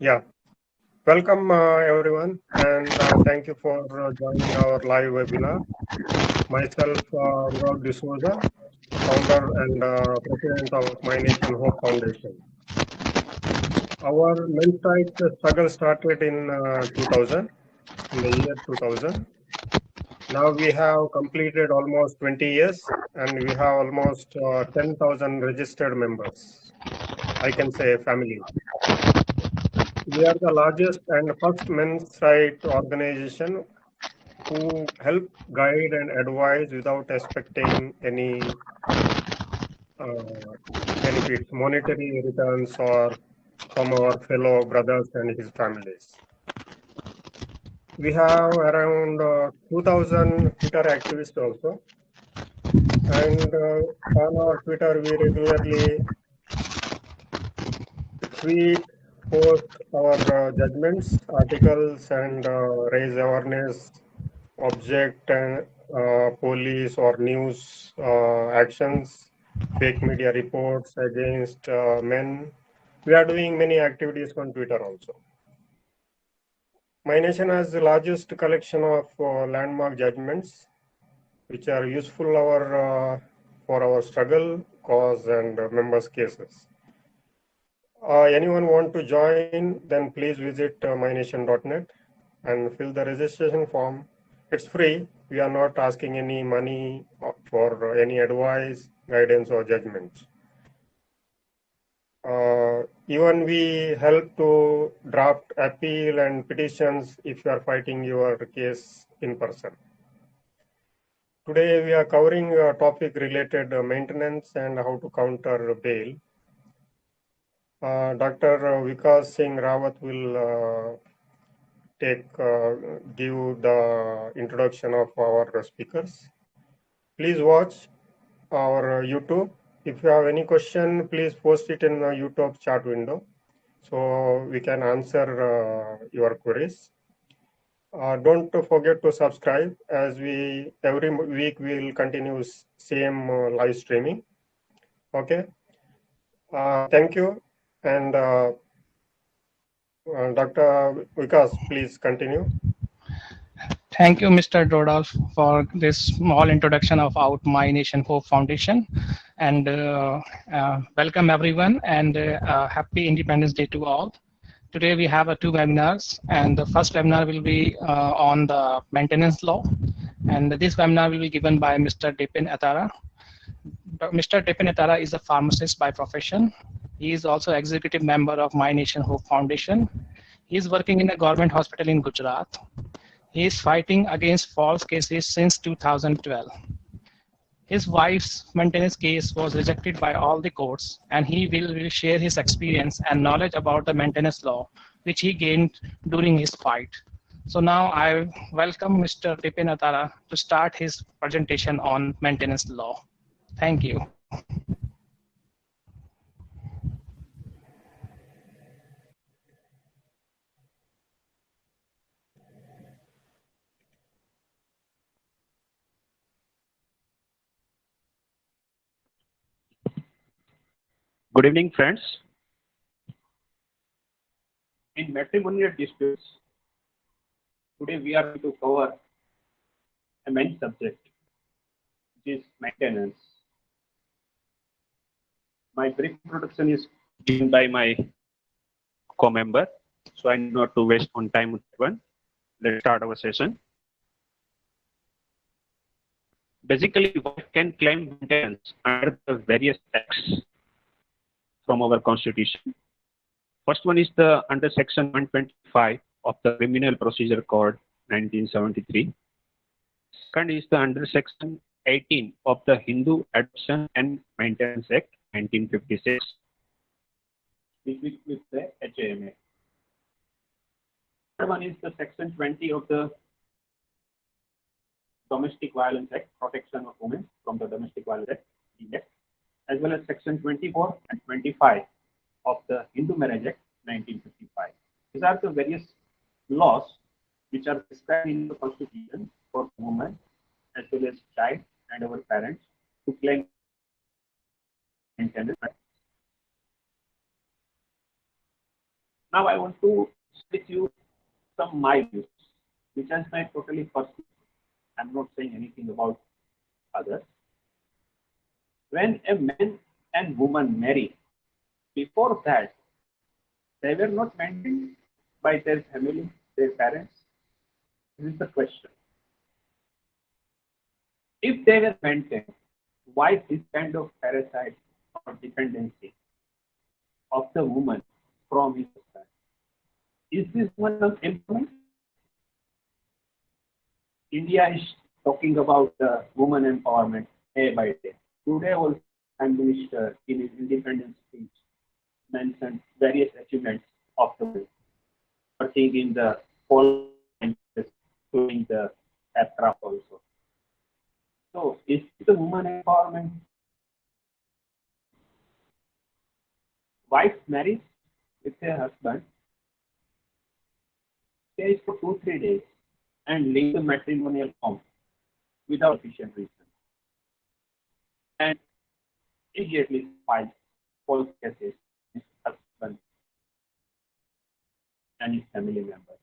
Yeah, welcome everyone, and thank you for joining our live webinar. Myself, Anurag D'Souza, founder and president of My Nation Hope Foundation. Our men's struggle started in 2000, in the year 2000. Now we have completed almost 20 years, and we have almost 10,000 registered members. I can say family. We are the largest and first men's rights organization who help guide and advise without expecting any uh, benefits, monetary returns, or from our fellow brothers and his families. We have around 2,000 Twitter activists also, and on our Twitter we regularly tweet, post our judgments, articles, and raise awareness, object and police or news actions, fake media reports against men. We are doing many activities on Twitter also. My Nation has the largest collection of landmark judgments, which are useful for our struggle, cause, and members' cases. Anyone want to join, then please visit mynation.net and fill the registration form. It's free. We are not asking any money for any advice, guidance, or judgments. Even we help to draft appeal and petitions if you are fighting your case in person. Today we are covering a topic related maintenance and how to counter bail. Dr. Vikas Singh Rawat will give the introduction of our speakers. Please watch our YouTube. If you have any question, please post it in the YouTube chat window so we can answer your queries. Don't forget to subscribe, as every week we will continue same live streaming. Okay. Thank you. And Dr. Vikas, please continue. Thank you, Mr. Rodolph, for this small introduction about My Nation Hope Foundation. And welcome everyone, and happy Independence Day to all. Today we have two webinars, and the first webinar will be on the maintenance law. And this webinar will be given by Mr. Dipin Atara. Mr. Dipin Atara is a pharmacist by profession. He is also executive member of My Nation Hope Foundation. He is working in a government hospital in Gujarat. He is fighting against false cases since 2012. His wife's maintenance case was rejected by all the courts, and he will share his experience and knowledge about the maintenance law, which he gained during his fight. So now I welcome Mr. Dipin Atara to start his presentation on maintenance law. Thank you. Good evening, friends. In matrimonial disputes, today we are going to cover a main subject, which is maintenance. My brief introduction is given by my co-member, so I need not to waste on time with one. Let's start our session. Basically, wife can claim maintenance under the various acts from our constitution. First one is the under section 125 of the Criminal Procedure Code 1973. Second is the under section 18 of the Hindu Adoption and Maintenance Act 1956, which with the HAMA. Third one is the section 20 of the Domestic Violence Act, Protection of Women from the Domestic Violence Act, as well as section 24 and 25 of the Hindu Marriage Act 1955. These are the various laws which are prescribed in the Constitution for women as well as child and our parents to claim maintenance. Now I want to share with you some my views, which is my totally personal. I'm not saying anything about others. When a man and woman marry, before that, they were not maintained by their family, their parents. This is the question. If they were maintained, why this kind of parasite or dependency of the woman from his husband? Is this one of employment? India is talking about the woman empowerment day by day. Today also, Prime Minister in his independence speech mentioned various achievements of the women, working in the coal mines, doing the aircraft also. So, is the woman empowerment? Wife marries with her husband, stays for 2 3 days, and leave the matrimonial home without sufficient reason, and immediately files false cases with husband and his family members.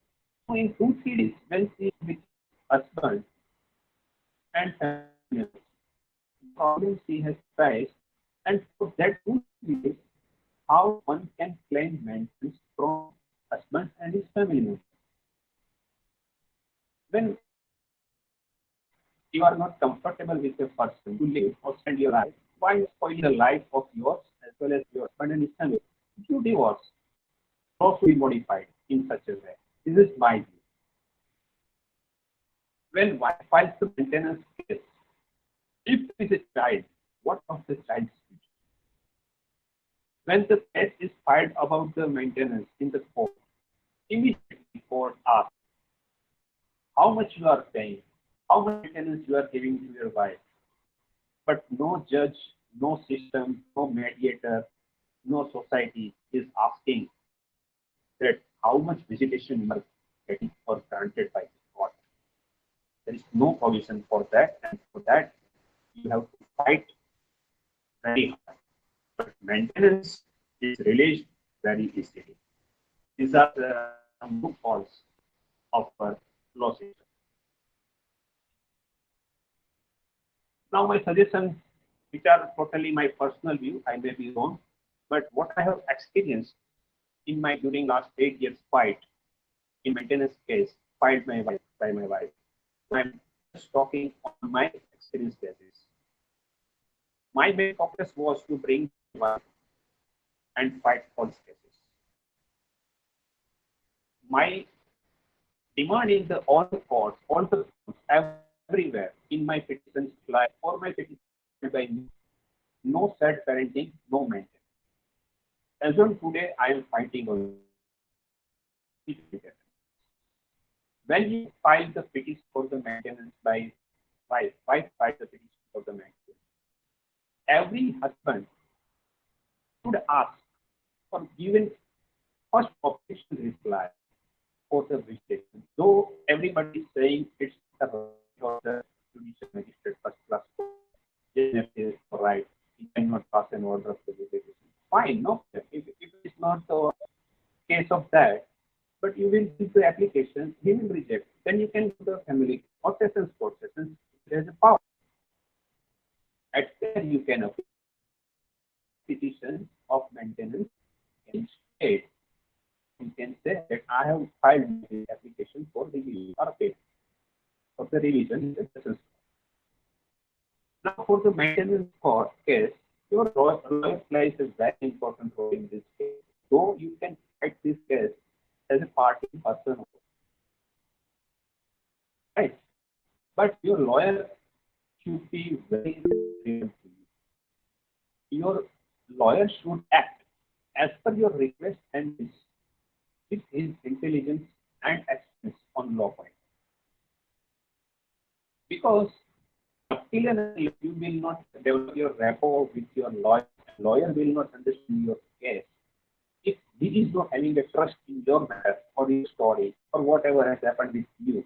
So in 2 3 days, when she is with husband and family members, the problem she has faced, and for that 2 3 days, how one can claim maintenance from husband and his family members? When you are not comfortable with a person to live or spend your life, why spoil the life of yours as well as your husband and his family? If you divorce, law should be modified in such a way. This is my view. When wife files the maintenance case, if it is a child, what of the child's future? When the case is filed about the maintenance in the court, immediately court asks how much you are paying, how much maintenance you are giving to your wife. But no judge, no system, no mediator, no society is asking that how much visitation you are getting or granted by the court. There is no provision for that, and for that you have to fight very hard. But maintenance is released very easily. These are the loopholes of our law system. Now my suggestions, which are totally my personal view, I may be wrong, but what I have experienced in my during last 8 years fight in maintenance case filed by my wife. I'm just talking on my experience basis. My main focus was to bring my wife and fight false cases. My demand in the all the courts, all the courts, everywhere in my petitions like or my petitions by me, no sad parenting, no maintenance. As on today, I am fighting on it. When you file the petition for the maintenance by wife files the petition for the maintenance. Every husband should ask for given first objection reply for the visitation. Though everybody is saying it's the right of the judicial magistrate first class court, is right, he cannot pass an order of the visitation. Fine, no. If it is not the case of that, but you will give the application, he will reject. Then you can go to family or sessions court sessions. There is a power. At there you can appeal petition of maintenance in state. You can say that I have filed the application for revision or appeal for the revision in the sessions. Now for the maintenance court case, your lawyer plays a very important role in this case. So you can fight this case as a party person, right? But your lawyer should be very real to you. Your lawyer should act as per your request and with his intelligence and experience on law point. Because until and unless you will not develop your rapport with your lawyer will not understand your case. If he is not having a trust in your matter or your story or whatever has happened with you,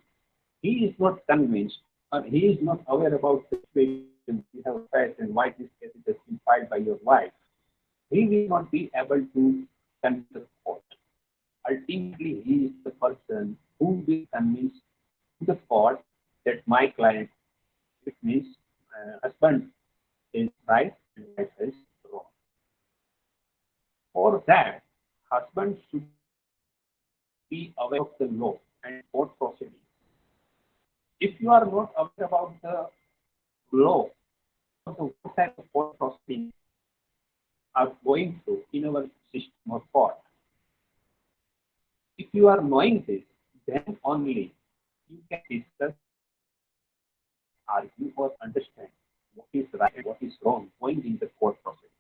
he is not convinced or he is not aware about the situation you have faced and why this case has been filed by your wife, he will not be able to convince the court. ultimately he is the person who will convince the court that my client, it means husband, is right and wife is wrong. For that, husband should be aware of the law and court proceedings. If you are not aware about the law or the what type of court proceedings are going through in our system or court, if you are knowing this, then only you can discuss, argue, or understand what is right and what is wrong going in the court proceedings.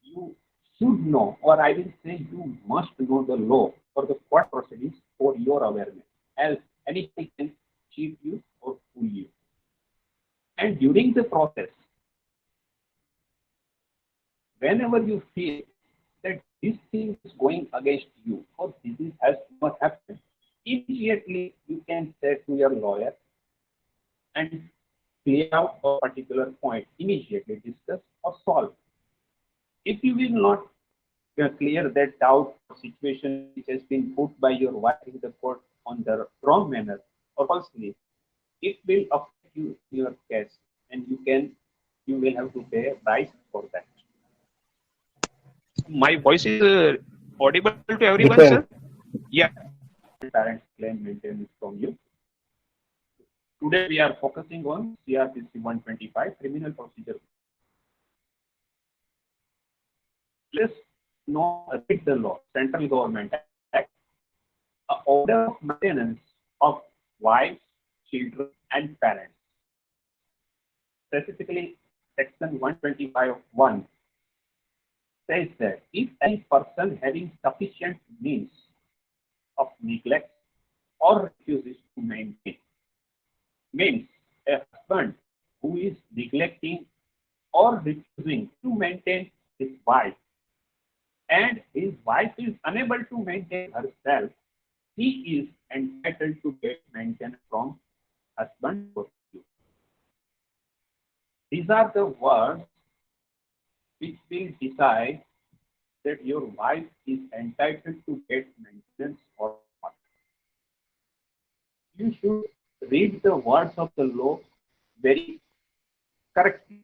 You should know, or I will say you must know the law or the court proceedings for your awareness, else anything can cheat you or fool you. And during the process, whenever you feel that this thing is going against you or this has not happened, immediately you can say to your lawyer and clear out a particular point, immediately discuss or solve. If you will not clear that doubt or situation which has been put by your wife in the court on the wrong manner or falsely, it will affect you in your case, and you will have to pay a price for that. My voice is audible to everyone, sir? Yeah. Parents claim maintenance from you. Today we are focusing on CRPC 125, Criminal Procedure. Let's read the law, Central Government Act, an order of maintenance of wives, children, and parents. Specifically, Section 125 of 1 says that if any person having sufficient means of neglect or refuses to maintain, means a husband who is neglecting or refusing to maintain his wife, and his wife is unable to maintain herself, he is entitled to get maintenance from husband or you. These are the words which will decide that your wife is entitled to get maintenance or not. You should read the words of the law very correctly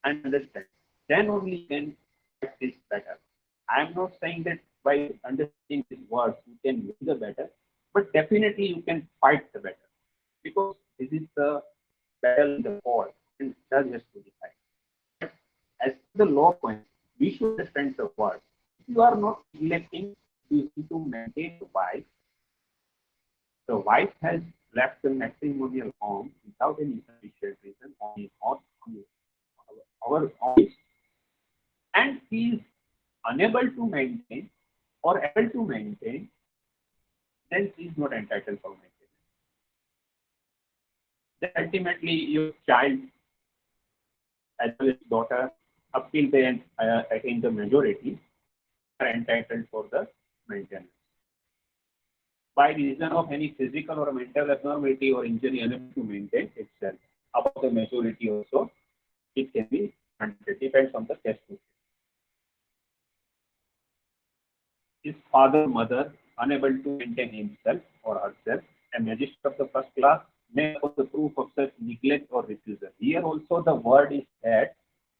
and understand. Then only you can practice better. I am not saying that by understanding these words you can win the battle, but definitely you can fight the battle, because this is the battle in the court and judge has to decide. But as the law point, we should understand the words. If you are not electing to maintain the wife has left the matrimonial home without any sufficient reason on his own, our own, and he is unable to maintain or able to maintain, then he is not entitled for maintenance. Then ultimately your child, as well as daughter, up till they attain the majority, are entitled for the maintenance. By reason of any physical or mental abnormality or injury unable to maintain itself, above the majority also, it can be granted. It depends on the case. His father, mother, unable to maintain himself or herself, a magistrate of the first class may oppose the proof of such neglect or refusal. Here also the word is that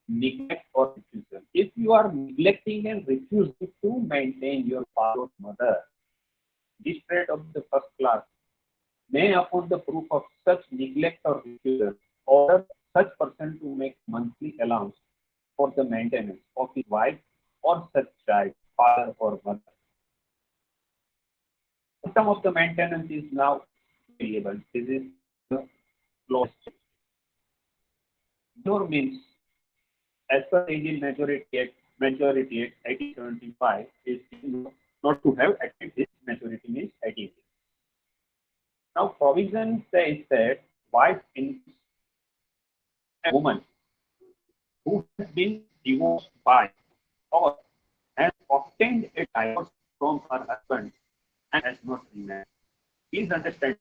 neglect or refusal. If you are neglecting and refusing to maintain your father or mother, magistrate of the first class may upon the proof of such neglect or refusal order such person to make monthly allowance for the maintenance of his wife or such child, father or mother. Some of the maintenance is now variable. This is the law. Minor means, as per Indian Majority Act 1875, is not to have attained this majority means 18 years. Now, provision says that wife is a woman who has been divorced by or has obtained a divorce from her husband and has not remarried. Please understand,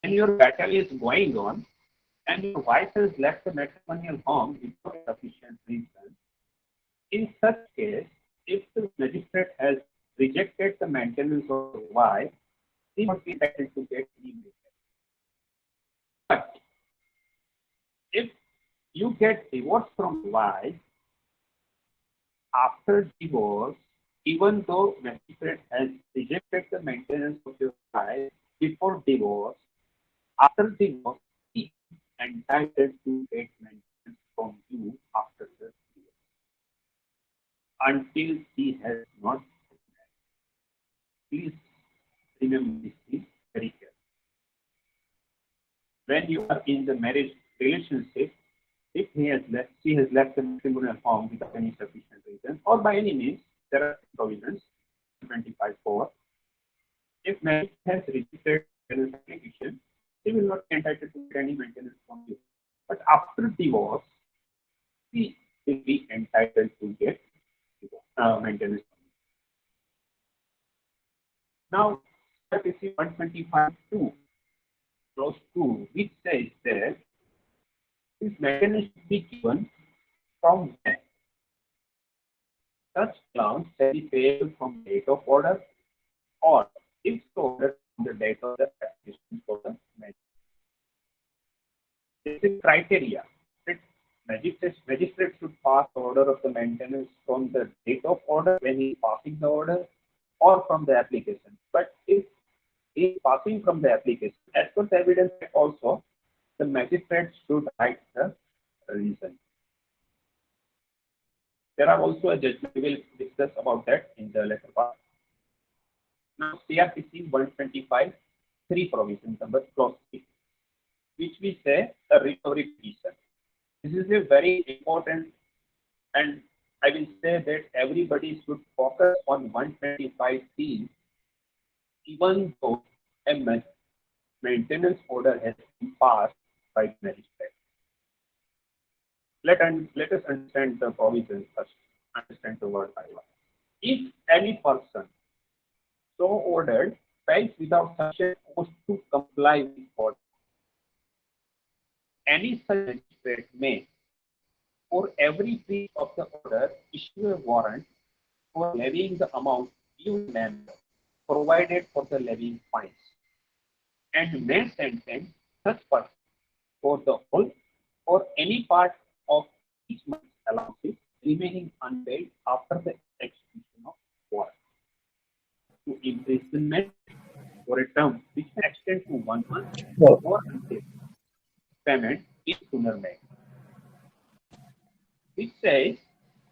when your battle is going on and your wife has left the matrimonial home without sufficient reason, in such case, if the magistrate has rejected the maintenance of Y, C would be entitled to get immediate. But if you get divorce from Y, after divorce, even though magistrate has rejected the maintenance of your Y before divorce, after divorce, he is entitled to get maintenance from you after the divorce until he has not married. Please remember this thing very carefully. When you are in the marriage relationship, if she has left the matrimonial home without any sufficient reason, or by any means, there are provisions, 25(4). If marriage has rejected maintenance application, she will not be entitled to get any maintenance from you. But after divorce, she will be entitled to get maintenance from you. Now, CRPC 125(2), clause 2, which says that this maintenance should be given from when such terms shall be payable from date of order, or if ordered from the date of the application for the maintenance. This is criteria that magistrate should pass the order of the maintenance from the date of order when he is passing the order, or from the application. But if he is passing from the application, as per the evidence also, the magistrate should write the reason. There are also a judgment. We will discuss about that in the later part. Now, CRPC 125(3) provision number clause 6, which we say a recovery petition. This is a very important, and I will say that everybody should focus on 125(3), even though a maintenance order has been passed by the magistrate. Let us understand the provisions first. Understand the word by word. If any person so ordered pays without sufficient cost to comply with order, any such magistrate may, for every breach of the order, issue a warrant for levying the amount due member, provided for the levying fines, and may sentence such person for the whole or any part of each month's allowances remaining unpaid after the execution of warrant to imprisonment for a term which may extend to 1 month or until payment is sooner made. Which says,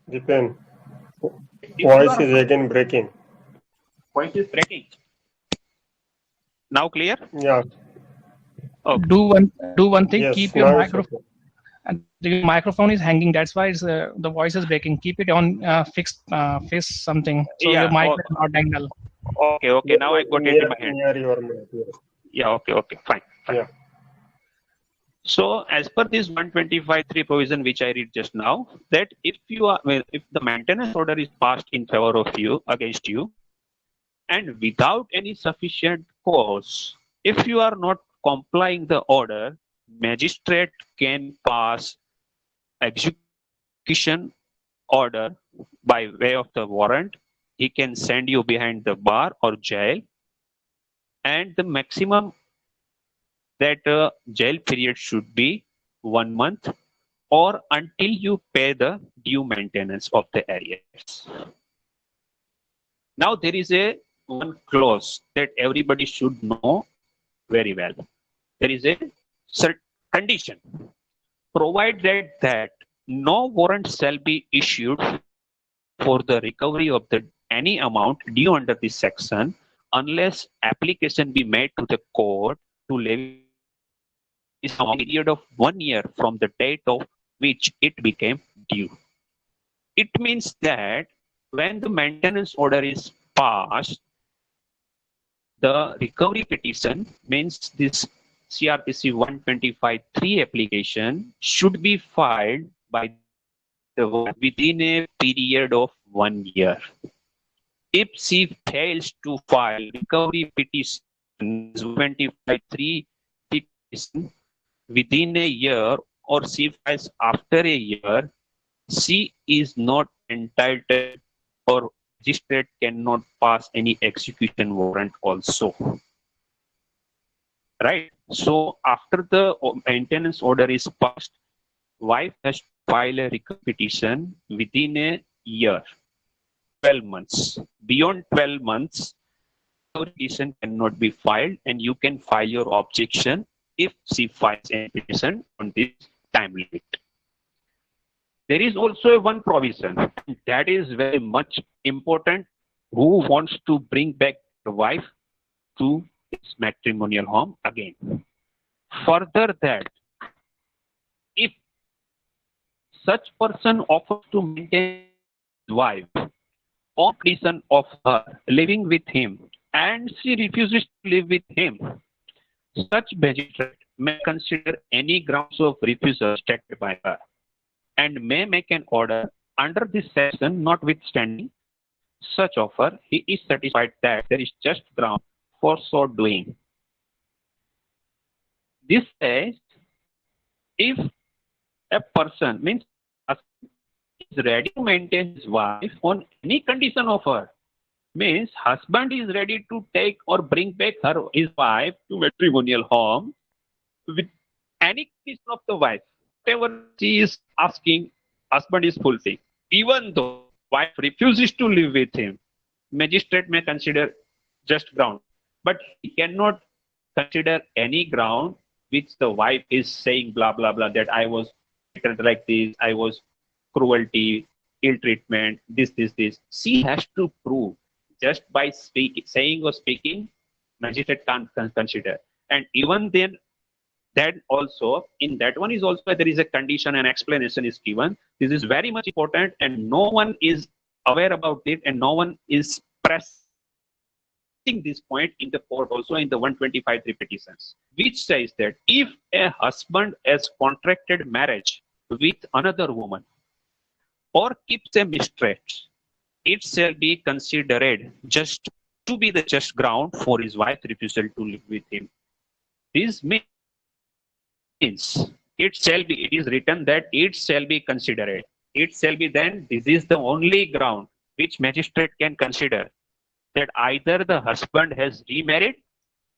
Dipen, voice is again breaking. Voice is breaking. Now clear? Yeah. Okay. Do one thing. Yes, keep your now it's microphone. okay. And the microphone is hanging. That's why the voice is breaking. Keep it on fixed face something so Yeah, your mic okay. will not dangle. Okay. Now I got it in my hand. Near your mouth, yes. Yeah. Okay. Fine. Yeah. So, as per this 125(3) provision, which I read just now, that if the maintenance order is passed in favor of you, against you, and without any sufficient cause, if you are not complying the order, magistrate can pass execution order by way of the warrant. He can send you behind the bar or jail, and the maximum that jail period should be 1 month or until you pay the due maintenance of the arrears. Now there is one clause that everybody should know very well. There is a condition provided that no warrant shall be issued for the recovery of any amount due under this section unless application be made to the court to levy is a period of 1 year from the date of which it became due. It means that when the maintenance order is passed, the recovery petition means this CRPC 125(3) application should be filed by the within a period of 1 year. If she fails to file recovery petition 125(3) petition within a year or she files after a year, she is not entitled or magistrate cannot pass any execution warrant also. Right? So after the maintenance order is passed, wife has to file a recovery petition within a year, 12 months. Beyond 12 months, petition cannot be filed, and you can file your objection if she files a petition on this time limit. There is also one provision that is very much important. Who wants to bring back the wife to his matrimonial home again? Further that, if such person offers to maintain his wife on condition of her living with him and she refuses to live with him, such magistrate may consider any grounds of refusal stated by her and may make an order under this section notwithstanding such offer, he is satisfied that there is just ground for so doing. This says, if a person means is ready to maintain his wife on any condition of her, means husband is ready to take or bring back his wife to matrimonial home with any condition of the wife. Whatever she is asking, husband is fulfilling. Even though wife refuses to live with him, magistrate may consider just ground. But he cannot consider any ground which the wife is saying blah blah blah, that I was treated like this, I was cruelty, ill treatment, this. She has to prove just by saying or speaking, magistrate can't consider. And even then, that also, in that one is also there is a condition and explanation is given. This is very much important and no one is aware about it and no one is pressing this point in the court also in the 125(3) petitions, which says that if a husband has contracted marriage with another woman or keeps a mistress, it shall be considered just to be the just ground for his wife's refusal to live with him. This means it is written that it shall be considered. It shall be then, this is the only ground which magistrate can consider, that either the husband has remarried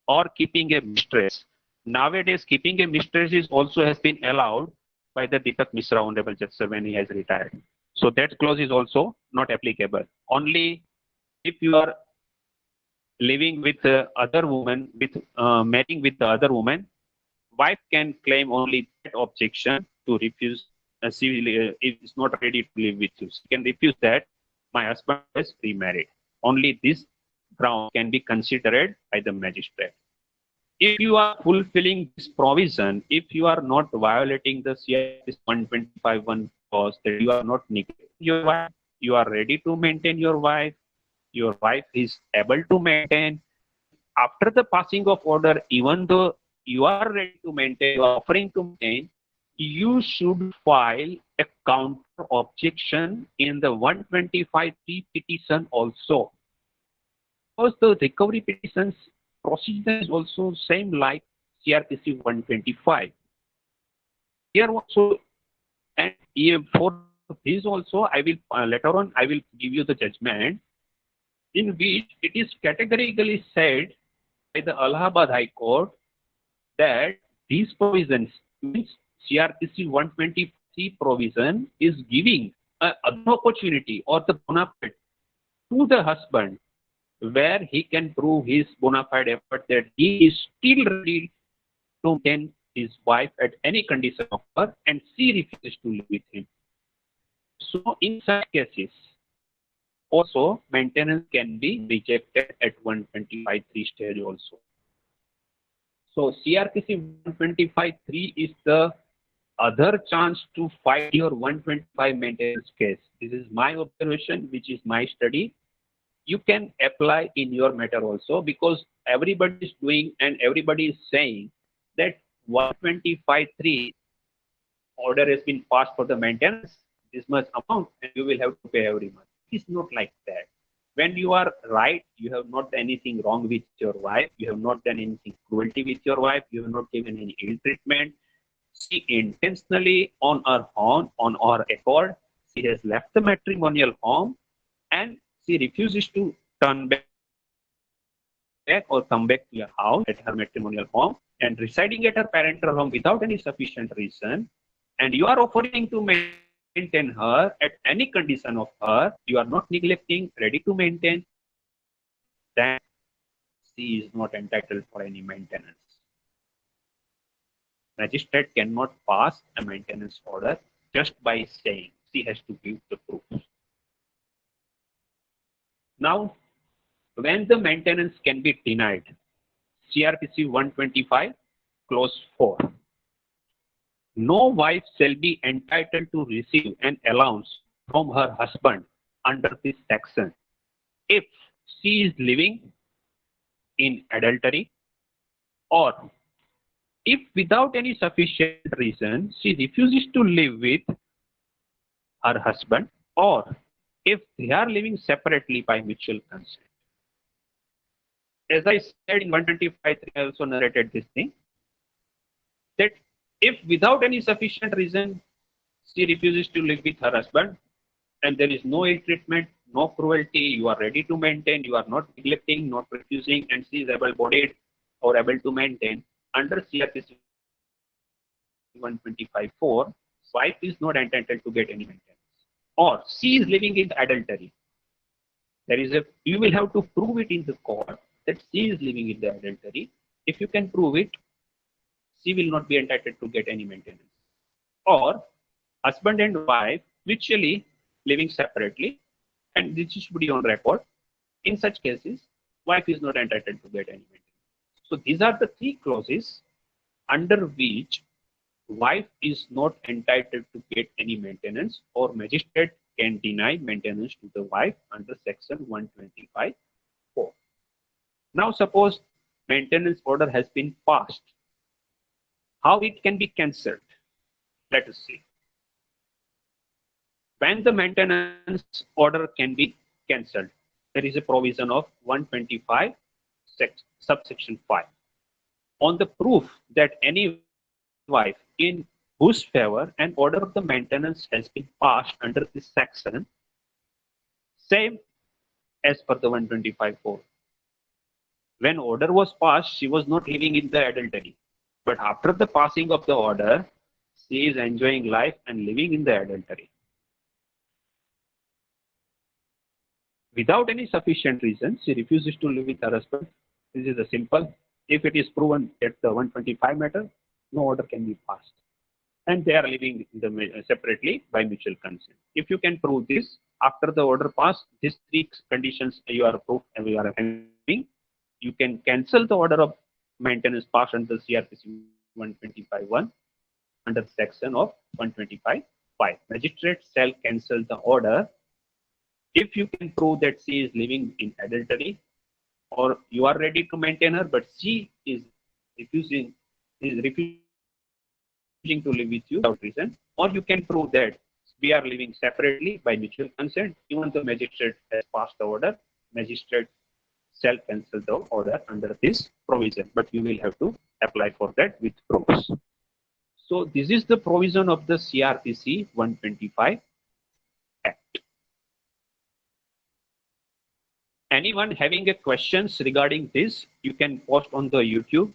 or keeping a mistress. Nowadays, keeping a mistress is also has been allowed by the Deepak Misra, Honorable Judge Sir, when he has retired. So that clause is also not applicable. Only if you are living with the other woman, marrying with the other woman, wife can claim only that objection to refuse. If is not ready to live with you, she can refuse that my husband is remarried. Only this ground can be considered by the magistrate. If you are fulfilling this provision, if you are not violating the CRPC 125(1) clause, that you are not neglecting your wife, you are ready to maintain your wife is able to maintain. After the passing of order, even though you are ready to maintain, you are offering to maintain, you should file a counter objection in the 125(3) petition also. Because the recovery petitions procedure is also same like CRPC 125. Here also, and for this also, I will later on I will give you the judgment in which it is categorically said by the Allahabad High Court that these provisions, means CRPC 123 provision, is giving an opportunity or the bona fide to the husband where he can prove his bona fide effort that he is still ready to maintain his wife at any condition of her and she refuses to live with him. So in such cases, also maintenance can be rejected at 125(3) stage also. So CRPC 125(3) is the other chance to fight your 125 maintenance case. This is my observation, which is my study. You can apply in your matter also, because everybody is doing and everybody is saying that 125(3) order has been passed for the maintenance, this much amount, and you will have to pay every month. It's not like that. When you are right, you have not done anything wrong with your wife, you have not done anything cruelty with your wife, you have not given any ill treatment. She intentionally on her own, on her accord, she has left the matrimonial home and she refuses to turn back or come back to your house at her matrimonial home and residing at her parental home without any sufficient reason, and you are offering to maintain her at any condition of her, you are not neglecting, ready to maintain, then she is not entitled for any maintenance. Magistrate cannot pass a maintenance order just by saying. She has to give the proof. Now, when the maintenance can be denied, CRPC 125, clause 4. No wife shall be entitled to receive an allowance from her husband under this section if she is living in adultery, or if without any sufficient reason she refuses to live with her husband, or if they are living separately by mutual consent. As I said in 125, I also narrated this thing, that if without any sufficient reason she refuses to live with her husband and there is no ill treatment, no cruelty, you are ready to maintain, you are not neglecting, not refusing, and she is able-bodied or able to maintain, under CRPC 125.4, wife is not entitled to get any maintenance. Or she is living in adultery. You will have to prove it in the court that she is living in the adultery. If you can prove it, she will not be entitled to get any maintenance. Or husband and wife mutually living separately, and this should be on record. In such cases, wife is not entitled to get any maintenance. So these are the three clauses under which wife is not entitled to get any maintenance, or magistrate can deny maintenance to the wife under section 125.4. Now suppose maintenance order has been passed. How it can be cancelled? Let us see. When the maintenance order can be cancelled, there is a provision of 125 subsection 5. On the proof that any wife in whose favor an order of the maintenance has been passed under this section, same as per the 125.4. When order was passed, she was not living in the adultery. But after the passing of the order, she is enjoying life and living in the adultery. Without any sufficient reason, she refuses to live with her husband. This is a simple. If it is proven at the 125 matter, no order can be passed. And they are living separately by mutual consent. If you can prove this, after the order passed, these three conditions you are having, you can cancel the order of maintenance passed under CRPC 125.1 under section of 125.5. Magistrate shall cancel the order if you can prove that she is living in adultery, or you are ready to maintain her, but she is refusing to live with you without reason, or you can prove that we are living separately by mutual consent. Even the magistrate has passed the order, magistrate shall cancel the order under this provision, but you will have to apply for that with proofs. So this is the provision of the CRPC 125 Act. Anyone having a questions regarding this, you can post on the YouTube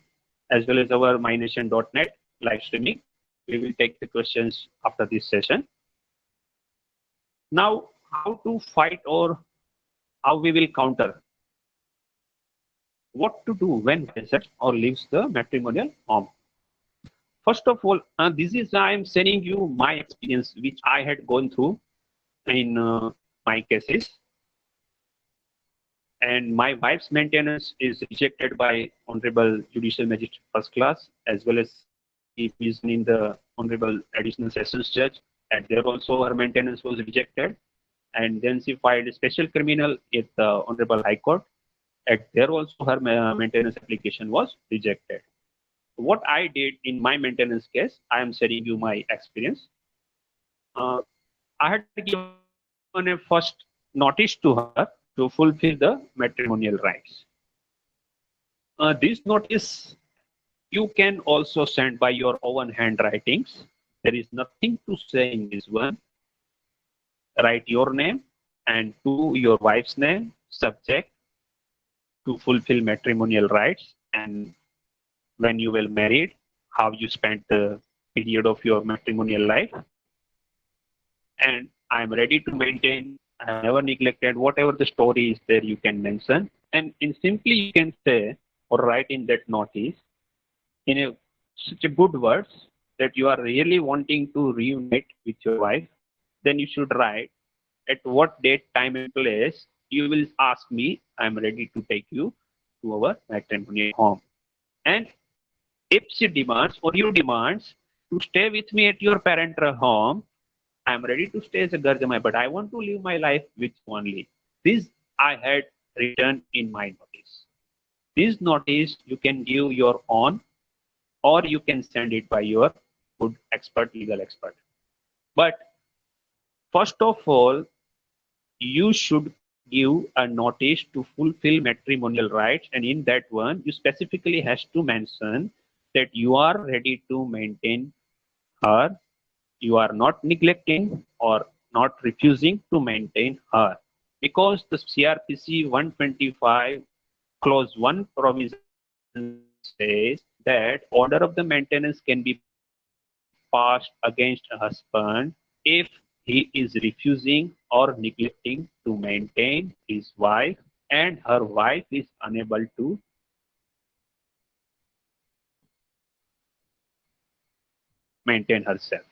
as well as our mynation.net live streaming. We will take the questions after this session. Now, how to fight or how we will counter? What to do when visits or leaves the matrimonial home? First of all, this is I am sending you my experience which I had gone through in my cases. And my wife's maintenance is rejected by Honorable Judicial Magistrate First Class, as well as he is in the Honorable Additional Sessions Judge. And there also her maintenance was rejected. And then she filed a special criminal at the Honorable High Court. And there also her maintenance application was rejected. What I did in my maintenance case, I am sharing you my experience. I had given a first notice to her to fulfill the matrimonial rights. This notice you can also send by your own handwritings. There is nothing to say in this one. Write your name, and to your wife's name, subject to fulfill matrimonial rights, and when you were married, how you spent the period of your matrimonial life. And I'm ready to maintain, I have never neglected, whatever the story is there, you can mention. And in simply you can say or write in that notice in such a good words that you are really wanting to reunite with your wife, then you should write at what date, time, and place you will ask me. I'm ready to take you to our matrimonial home. And if she demands or you demands to stay with me at your parental home, I'm ready to stay as a Garjamai, but I want to live my life with you only. This I had written in my notice. This notice you can give your own, or you can send it by your good expert, legal expert. But first of all, you should give a notice to fulfill matrimonial rights, and in that one, you specifically has to mention that you are ready to maintain her, you are not neglecting or not refusing to maintain her, because the CRPC 125 clause 1 provision says that order of the maintenance can be passed against a husband if he is refusing or neglecting to maintain his wife and her wife is unable to maintain herself.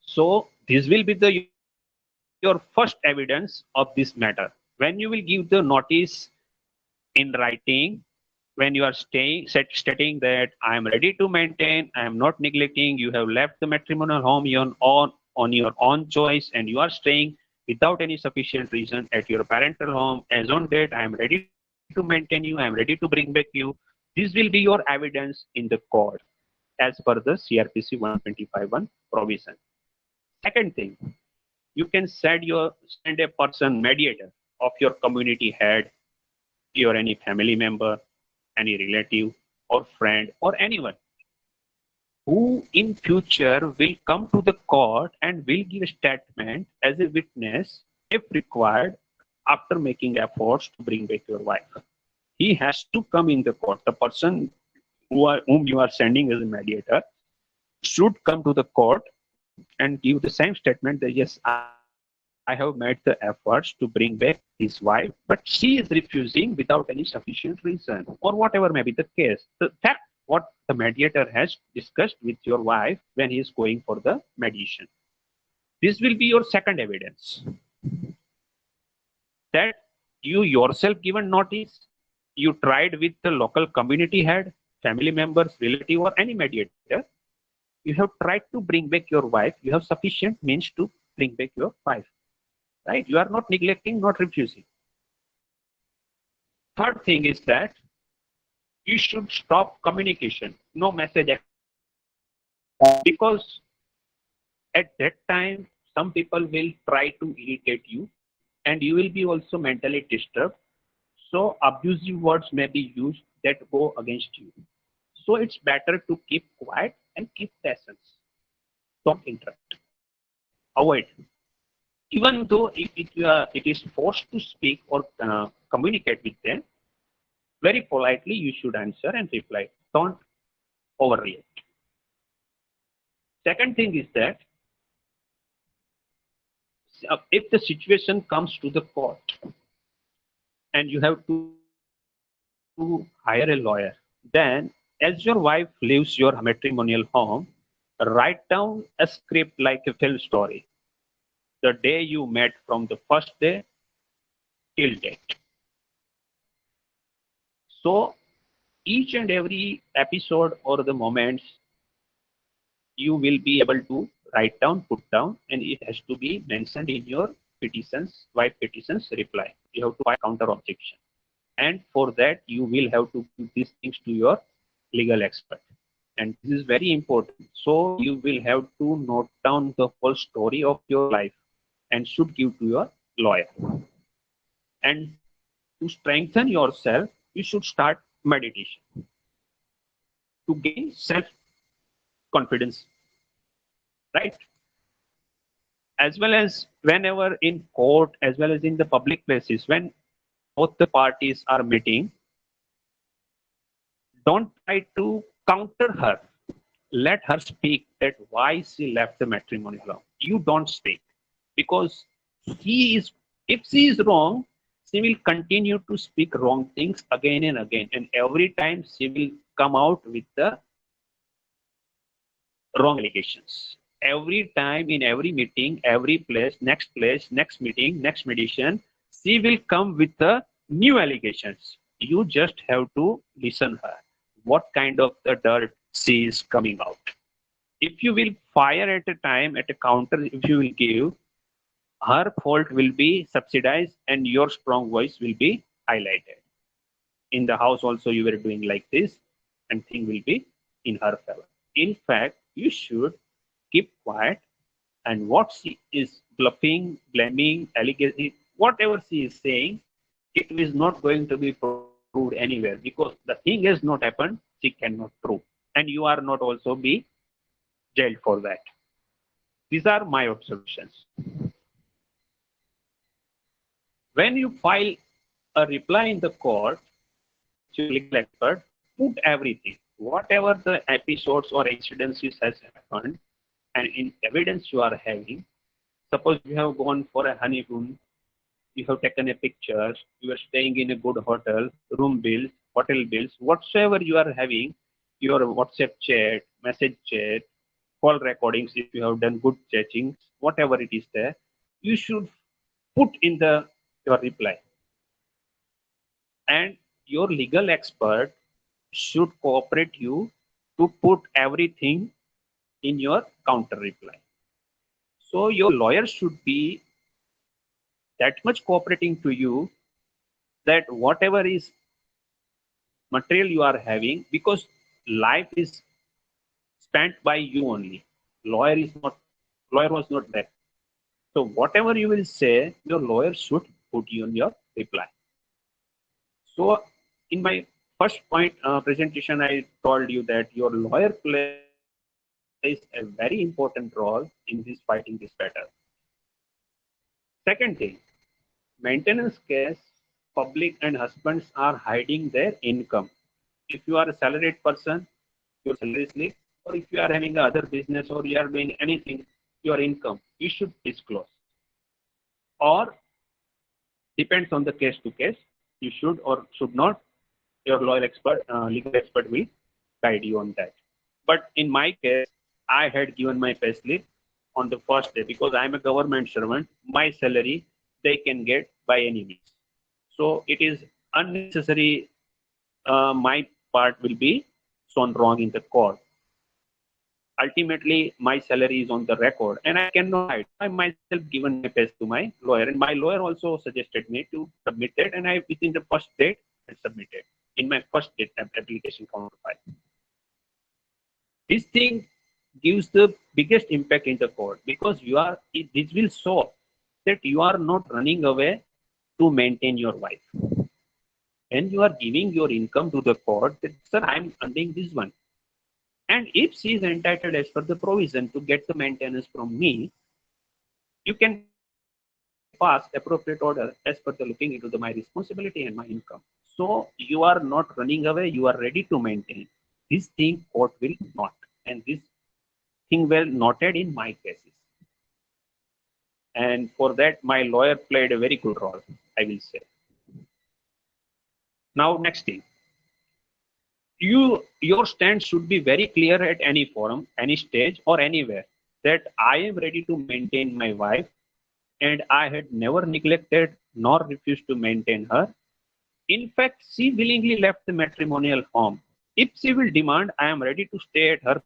So this will be your first evidence of this matter. When you will give the notice in writing, when you are stating that I am ready to maintain, I am not neglecting, you have left the matrimonial home on your own choice, and you are staying without any sufficient reason at your parental home, as on date, I am ready to maintain you, I am ready to bring back you. This will be your evidence in the court as per the CRPC 125(1) provision. Second thing, you can send a person mediator of your community head, your any family member, any relative or friend or anyone who in future will come to the court and will give a statement as a witness if required after making efforts to bring back your wife. He has to come in the court. The person whom you are sending as a mediator should come to the court and give the same statement that yes, I have made the efforts to bring back his wife, but she is refusing without any sufficient reason, or whatever may be the case. The fact what the mediator has discussed with your wife when he is going for the mediation. This will be your second evidence that you yourself given notice, you tried with the local community head, family members, relative, or any mediator. You have tried to bring back your wife. You have sufficient means to bring back your wife. Right? You are not neglecting, not refusing. Third thing is that you should stop communication, no message, because at that time some people will try to irritate you and you will be also mentally disturbed. So abusive words may be used that go against you. So it's better to keep quiet and keep distance. Don't interrupt. Avoid. Even though if it is forced to speak or communicate with them, very politely you should answer and reply. Don't overreact. Second thing is that if the situation comes to the court and you have to hire a lawyer, then as your wife leaves your matrimonial home, write down a script like a film story. The day you met from the first day till date. So each and every episode or the moments you will be able to write down, put down, and it has to be mentioned in your wife petitions reply. You have to file counter objection. And for that, you will have to give these things to your legal expert. And this is very important. So you will have to note down the whole story of your life and should give to your lawyer. And to strengthen yourself, you should start meditation to gain self-confidence, right? as well as whenever in court, as well as in the public places, when both the parties are meeting, don't try to counter her. Let her speak that why she left the matrimonial home. You don't speak, because she is, if she is wrong, she will continue to speak wrong things again and again, and every time she will come out with the wrong allegations. Every time, in every meeting, every place, next meeting, next mediation, she will come with the new allegations. You just have to listen her. What kind of the dirt she is coming out. If you will fire at a time, at a counter, if you will give, her fault will be subsidized and your strong voice will be highlighted. In the house also you were doing like this, and thing will be in her favor. In fact, you should keep quiet, and what she is bluffing, blaming, alleging, whatever she is saying, it is not going to be proved anywhere, because the thing has not happened, she cannot prove. And you are not also be jailed for that. These are my observations. When you file a reply in the court, your legal expert, put everything, whatever the episodes or incidences has happened, and in evidence you are having. Suppose you have gone for a honeymoon, you have taken a picture, you are staying in a good hotel, room bills, hotel bills, whatsoever you are having, your WhatsApp chat, message chat, call recordings, if you have done good chatting, whatever it is there, you should put in the your reply. And your legal expert should cooperate you to put everything in your counter reply. So your lawyer should be that much cooperating to you, that whatever is material you are having, because life is spent by you only. Lawyer was not there. So whatever you will say, your lawyer should put you in your reply. So in my first point presentation, I told you that your lawyer plays a very important role in this fighting this battle. Second thing, maintenance case, public and husbands are hiding their income. If you are a salaried person, your salary slip, or if you are having other business or you are doing anything, your income, you should disclose. Or depends on the case to case, you should or should not. Your lawyer expert, legal expert will guide you on that. But in my case, I had given my pay slip on the first day, because I am a government servant. My salary they can get by any means. So it is unnecessary. My part will be shown wrong in the court. Ultimately, my salary is on the record, and I cannot hide. I myself given my pay to my lawyer, and my lawyer also suggested me to submit it, and I within the first date I submitted in my first date application counter file. This thing gives the biggest impact in the court, because this will show that you are not running away to maintain your wife, and you are giving your income to the court that, sir, I am earning this one. And if she is entitled as per the provision to get the maintenance from me, you can pass appropriate order as per the looking into my responsibility and my income. So you are not running away, you are ready to maintain. This thing court will not, and this thing well noted in my cases. And for that, my lawyer played a very good role, I will say. Now, next thing. Your stand should be very clear at any forum, any stage, or anywhere, that I am ready to maintain my wife, and I had never neglected nor refused to maintain her. In fact, she willingly left the matrimonial home. If she will demand, I am ready to stay at her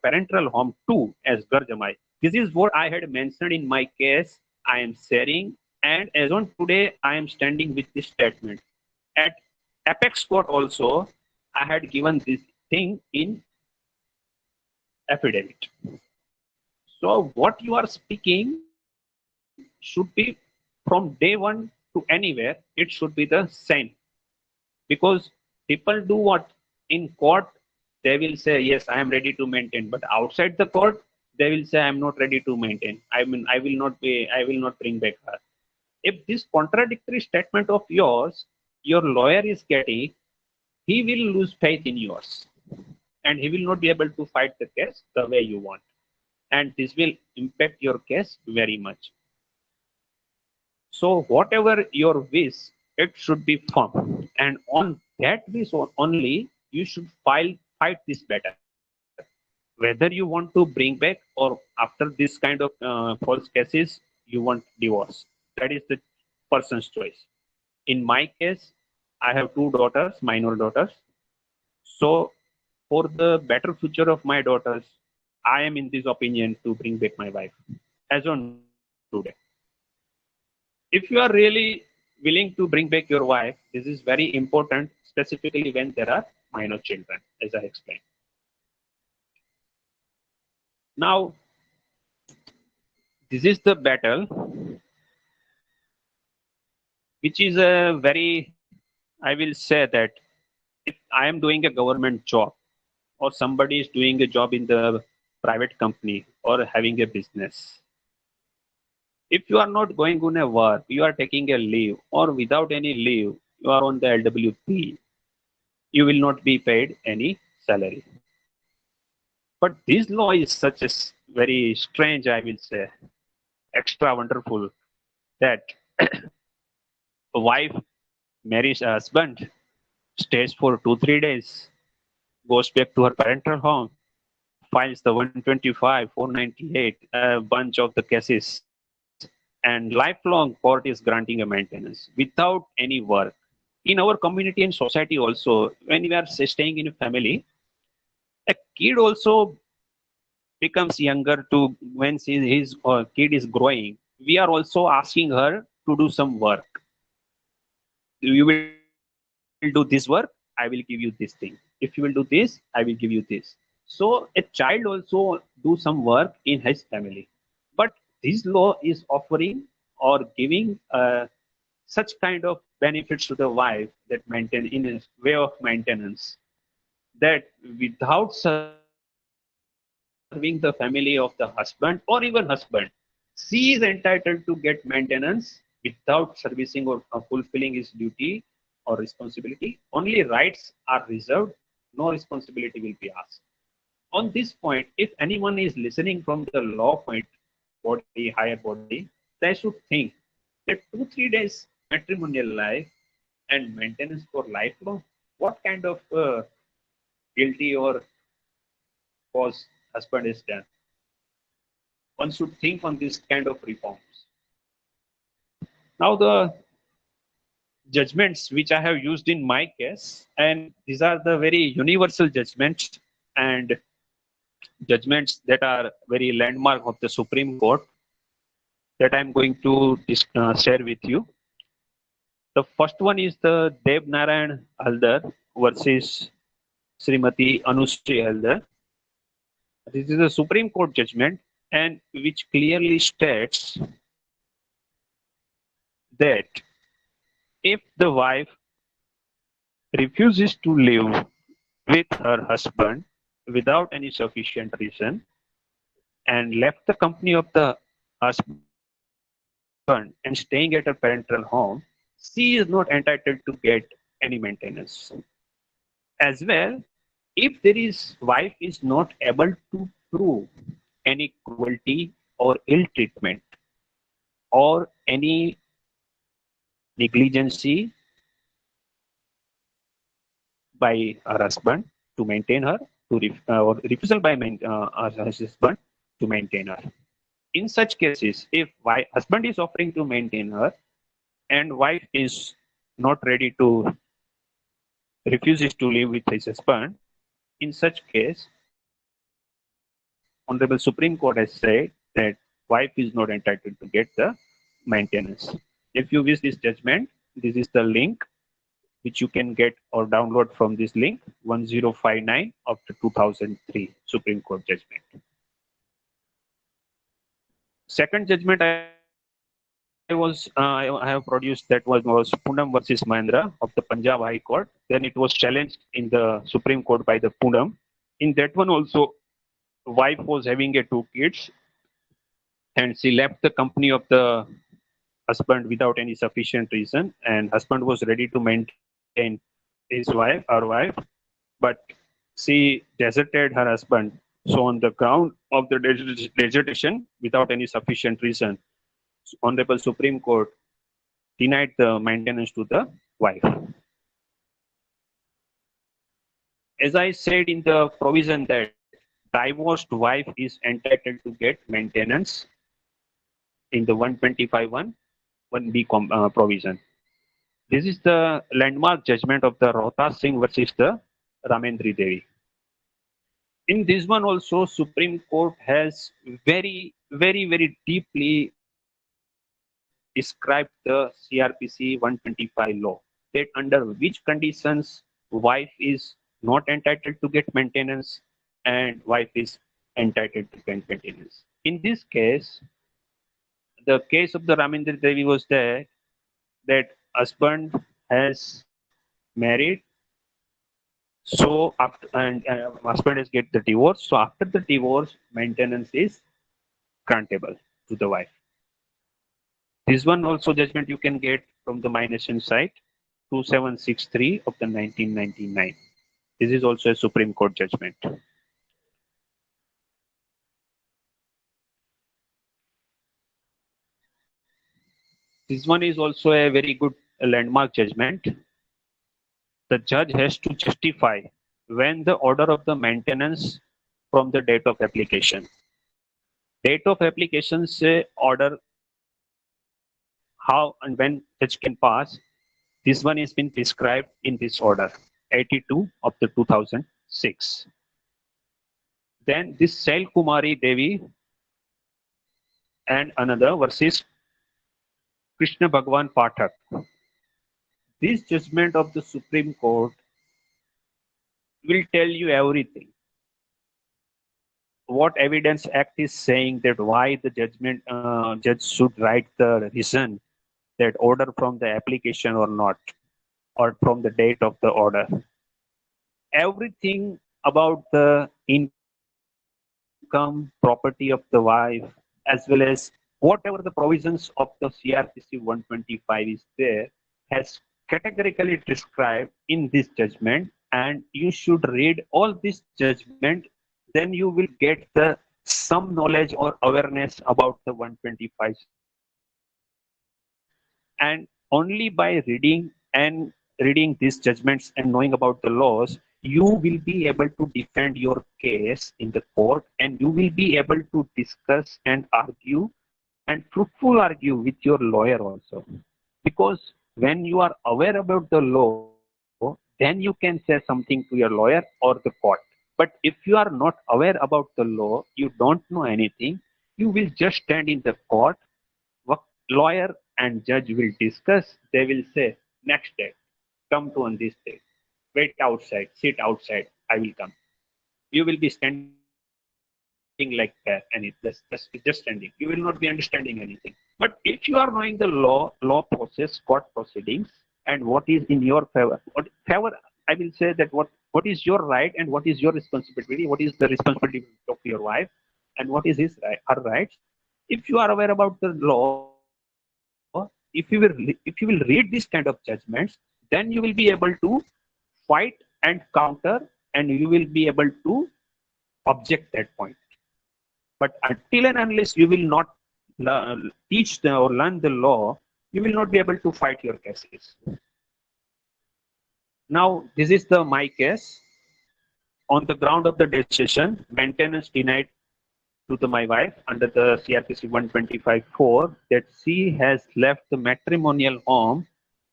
parental home too, as Garjamai. This is what I had mentioned in my case. I am sharing, and as on today, I am standing with this statement. At Apex Court also, I had given this thing in affidavit. So what you are speaking should be from day one to anywhere, it should be the same. Because people do what? In court, they will say, yes, I am ready to maintain. But outside the court, they will say, I'm not ready to maintain. I will not bring back her. If this contradictory statement of yours, your lawyer is getting, he will lose faith in yours. And he will not be able to fight the case the way you want. And this will impact your case very much. So whatever your wish, it should be firm. And on that wish only, you should fight this battle. Whether you want to bring back or after this kind of false cases, you want divorce. That is the person's choice. In my case, I have two daughters, minor daughters. So for the better future of my daughters, I am in this opinion to bring back my wife as on today. If you are really willing to bring back your wife, this is very important, specifically when there are minor children, as I explained. Now, this is the battle, which is a very, I will say that if I am doing a government job or somebody is doing a job in the private company or having a business, if you are not going on a work, you are taking a leave or without any leave, you are on the LWP, you will not be paid any salary. But this law is such a very strange, I will say, extra wonderful that a wife marries a husband, stays for 2-3 days, goes back to her parental home, files the 125, 498, a bunch of the cases, and lifelong court is granting a maintenance without any work. In our community and society also, when we are staying in a family, a kid also becomes younger to when his kid is growing. We are also asking her to do some work. You will do this work, I will give you this thing. If you will do this, I will give you this. So a child also do some work in his family. But this law is offering or giving such kind of benefits to the wife that maintain in a way of maintenance that without serving the family of the husband or even husband, she is entitled to get maintenance without servicing or fulfilling his duty or responsibility. Only rights are reserved, no responsibility will be asked. On this point, if anyone is listening from the law point body, higher body, they should think that 2-3 days matrimonial life and maintenance for lifelong, what kind of guilty or cause husband is done? One should think on this kind of reforms. Now the judgments which I have used in my case, and these are the very universal judgments and judgments that are very landmark of the Supreme Court that I'm going to share with you. The first one is the Dev Narayan Haldar versus Srimati Anushree Haldar. This is a Supreme Court judgment and which clearly states that if the wife refuses to live with her husband without any sufficient reason and left the company of the husband and staying at her parental home, she is not entitled to get any maintenance. As well, if there is wife is not able to prove any cruelty or ill treatment or any negligency by her husband to maintain her, or refusal by her husband to maintain her. In such cases, if husband is offering to maintain her and wife is not ready to refuses to live with his husband, in such case, Honorable Supreme Court has said that wife is not entitled to get the maintenance. If you wish this judgment, this is the link which you can get or download from this link 1059 of the 2003 Supreme Court judgment. Second judgment I have produced that was Poonam versus Mahendra of the Punjab High Court. Then it was challenged in the Supreme Court by the Poonam. In that one also, wife was having a 2 kids, and she left the company of the husband without any sufficient reason, and husband was ready to maintain her wife, but she deserted her husband. So on the ground of the desertion without any sufficient reason, Honorable Supreme Court denied the maintenance to the wife. As I said in the provision that divorced wife is entitled to get maintenance in the 125(1), 1B provision. This is the landmark judgment of the Rohtas Singh versus the Ramendri Devi. In this one also, Supreme Court has very deeply described the CRPC 125 law, that under which conditions wife is not entitled to get maintenance and wife is entitled to get maintenance. In this case, the case of the Ramendra Devi was there that husband has married, so after and husband has get the divorce. So after the divorce, maintenance is grantable to the wife. This one also judgment you can get from the My Nation site, 2763 of the 1999. This is also a Supreme Court judgment. This one is also a very good landmark judgment. The judge has to justify when the order of the maintenance from the date of application. Date of application say order how and when judge can pass. This one has been prescribed in this order, 82 of the 2006. Then this Sail Kumari Devi and another versus Krishna Bhagwan Pathak. This judgment of the Supreme Court will tell you everything. What Evidence Act is saying that why the judge should write the reason that order from the application or not, or from the date of the order. Everything about the income, property of the wife, as well as whatever the provisions of the CRPC 125 is there, has categorically described in this judgment, and you should read all this judgment, then you will get the some knowledge or awareness about the 125. And only by reading these judgments and knowing about the laws, you will be able to defend your case in the court, and you will be able to discuss and argue and fruitful argue with your lawyer also. Because when you are aware about the law, then you can say something to your lawyer or the court. But if you are not aware about the law, you don't know anything, you will just stand in the court, lawyer and judge will discuss, they will say, next day, come to on this day, wait outside, sit outside, I will come. You will be standing like that, and it's just standing. You will not be understanding anything. But if you are knowing the law process, court proceedings, and what is in your favor, I will say that what is your right and what is your responsibility, what is the responsibility of your wife, and what is her rights. If you are aware about the law, if you will read this kind of judgments, then you will be able to fight and counter, and you will be able to object that point. But until and unless you will not teach or learn the law, you will not be able to fight your cases. Now, this is my case. On the ground of the decision, maintenance denied to my wife under the CRPC 125(4) that she has left the matrimonial home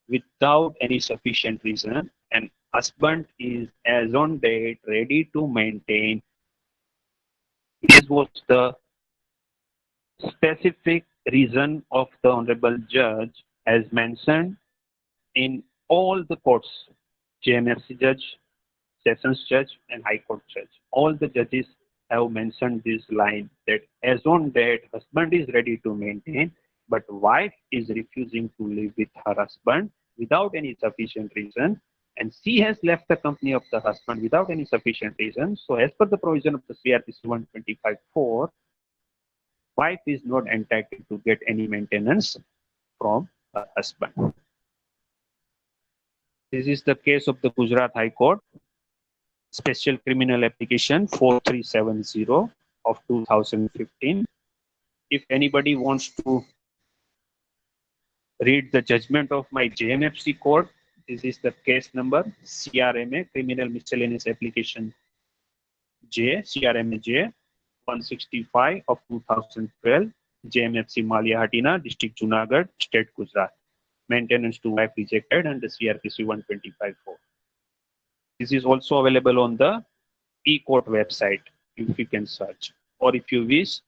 without any sufficient reason, and husband is as on date ready to maintain. This was the specific reason of the Honorable Judge as mentioned in all the courts, JMFC Judge, Sessions Judge, and High Court Judge. All the judges have mentioned this line that as on date, husband is ready to maintain, but wife is refusing to live with her husband without any sufficient reason. and C has left the company of the husband without any sufficient reason. So as per the provision of the CRPC 125(4), wife is not entitled to get any maintenance from her husband. This is the case of the Gujarat High Court, Special Criminal Application 4370 of 2015. If anybody wants to read the judgment of my JMFC court, this is the case number CRMA, Criminal Miscellaneous Application J, CRMA J 165 of 2012, JMFC Malia District Junagadh, State Gujarat. Maintenance to wife rejected under CRPC 125(4). This is also available on the e-court website if you can search. Or if you wish,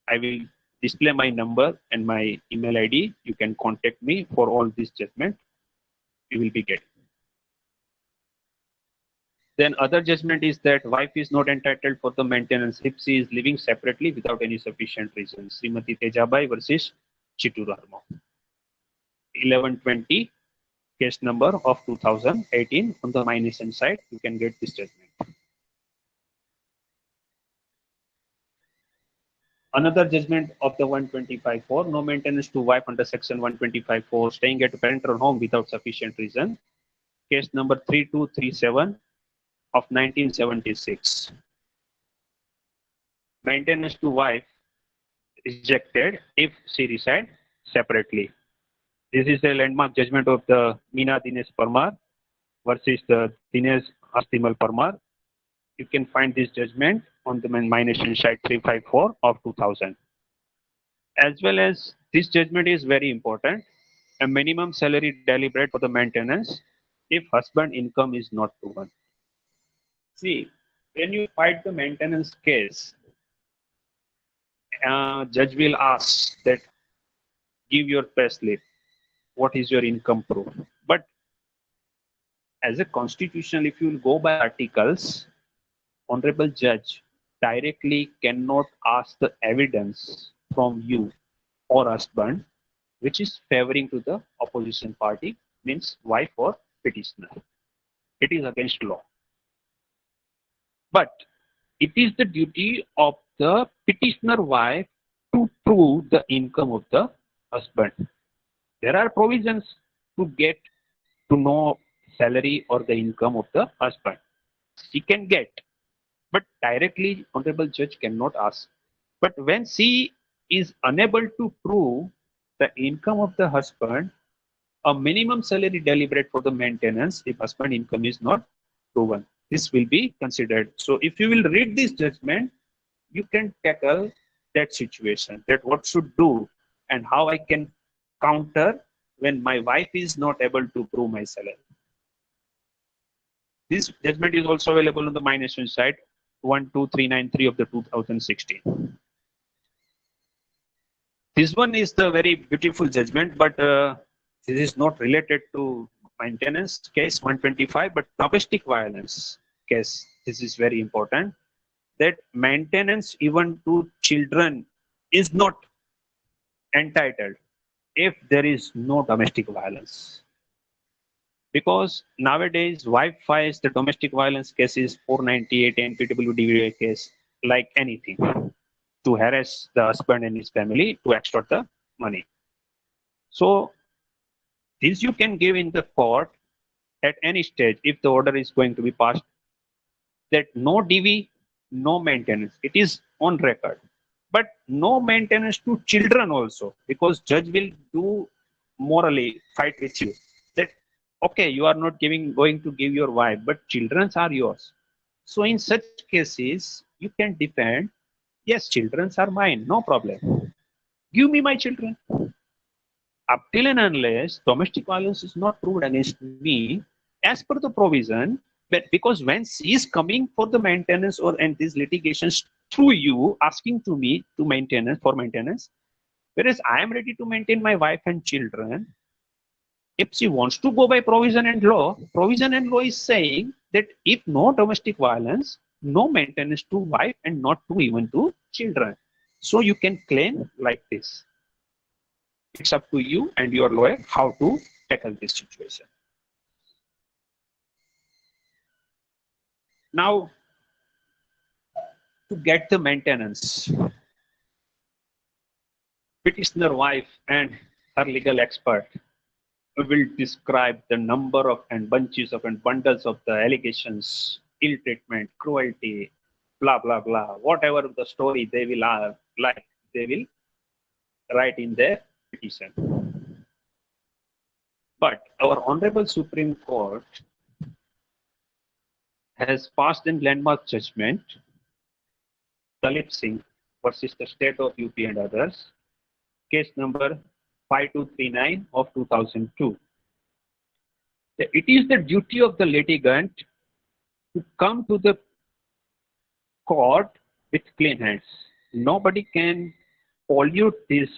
I will display my number and my email ID. You can contact me for all this judgment you will be getting. Then other judgment is that wife is not entitled for the maintenance if she is living separately without any sufficient reason. Srimati Tejabai versus Chittur Harmo. 1120 case number of 2018 on the My Nation site. You can get this judgment. Another judgment of the 125(4), no maintenance to wife under section 125(4), staying at a parental home without sufficient reason. Case number 3237 of 1976. Maintenance to wife rejected if she resides separately. This is a landmark judgment of the Meena Dinesh Parmar versus the Dinesh Astimal Parmar. You can find this judgment on the My Nation site 354 of 2000. As well as this judgment is very important. A minimum salary deliberate for the maintenance if husband income is not proven. See, when you fight the maintenance case, judge will ask that give your pay slip. What is your income proof? But as a constitutional, if you will go by articles, honorable judge directly cannot ask the evidence from you or husband which is favoring to the opposition party, means wife or petitioner. It is against law. But it is the duty of the petitioner wife to prove the income of the husband. There are provisions to get to know salary or the income of the husband. She can get, but directly honorable judge cannot ask. But when she is unable to prove the income of the husband, a minimum salary deliberate for the maintenance if husband income is not proven, this will be considered. So if you will read this judgment, you can tackle that situation, that what should do and how I can counter when my wife is not able to prove my salary. This judgment is also available on the My Nation site 12393 of the 2016. This one is the very beautiful judgment, but this is not related to maintenance case 125, but domestic violence case. This is very important, that maintenance even to children is not entitled if there is no domestic violence. Because nowadays wife files the domestic violence cases 498 NPWD case like anything to harass the husband and his family to extort the money. So this you can give in the court at any stage if the order is going to be passed, that no DV, no maintenance. It is on record. But no maintenance to children also, because judge will do morally fight with you. That okay, you are not going to give your wife, but children are yours. So in such cases, you can defend, yes, children are mine, no problem. Give me my children. Up till and unless domestic violence is not proved against me, as per the provision, but because when she is coming for the maintenance or and these litigations through you, asking to me to maintenance for maintenance, whereas I am ready to maintain my wife and children. If she wants to go by provision and law is saying that if no domestic violence, no maintenance to wife and not to even to children. So you can claim like this. It's up to you and your lawyer how to tackle this situation. Now, to get the maintenance, petitioner wife and her legal expert will describe the number of and bunches of and bundles of the allegations, ill treatment, cruelty, blah blah blah, whatever the story they will like, they will write in their petition. But our Honorable Supreme Court has passed in landmark judgment, Dalit Singh versus the state of UP and others, case number 5239 of 2002. It is the duty of the litigant to come to the court with clean hands. Nobody can pollute this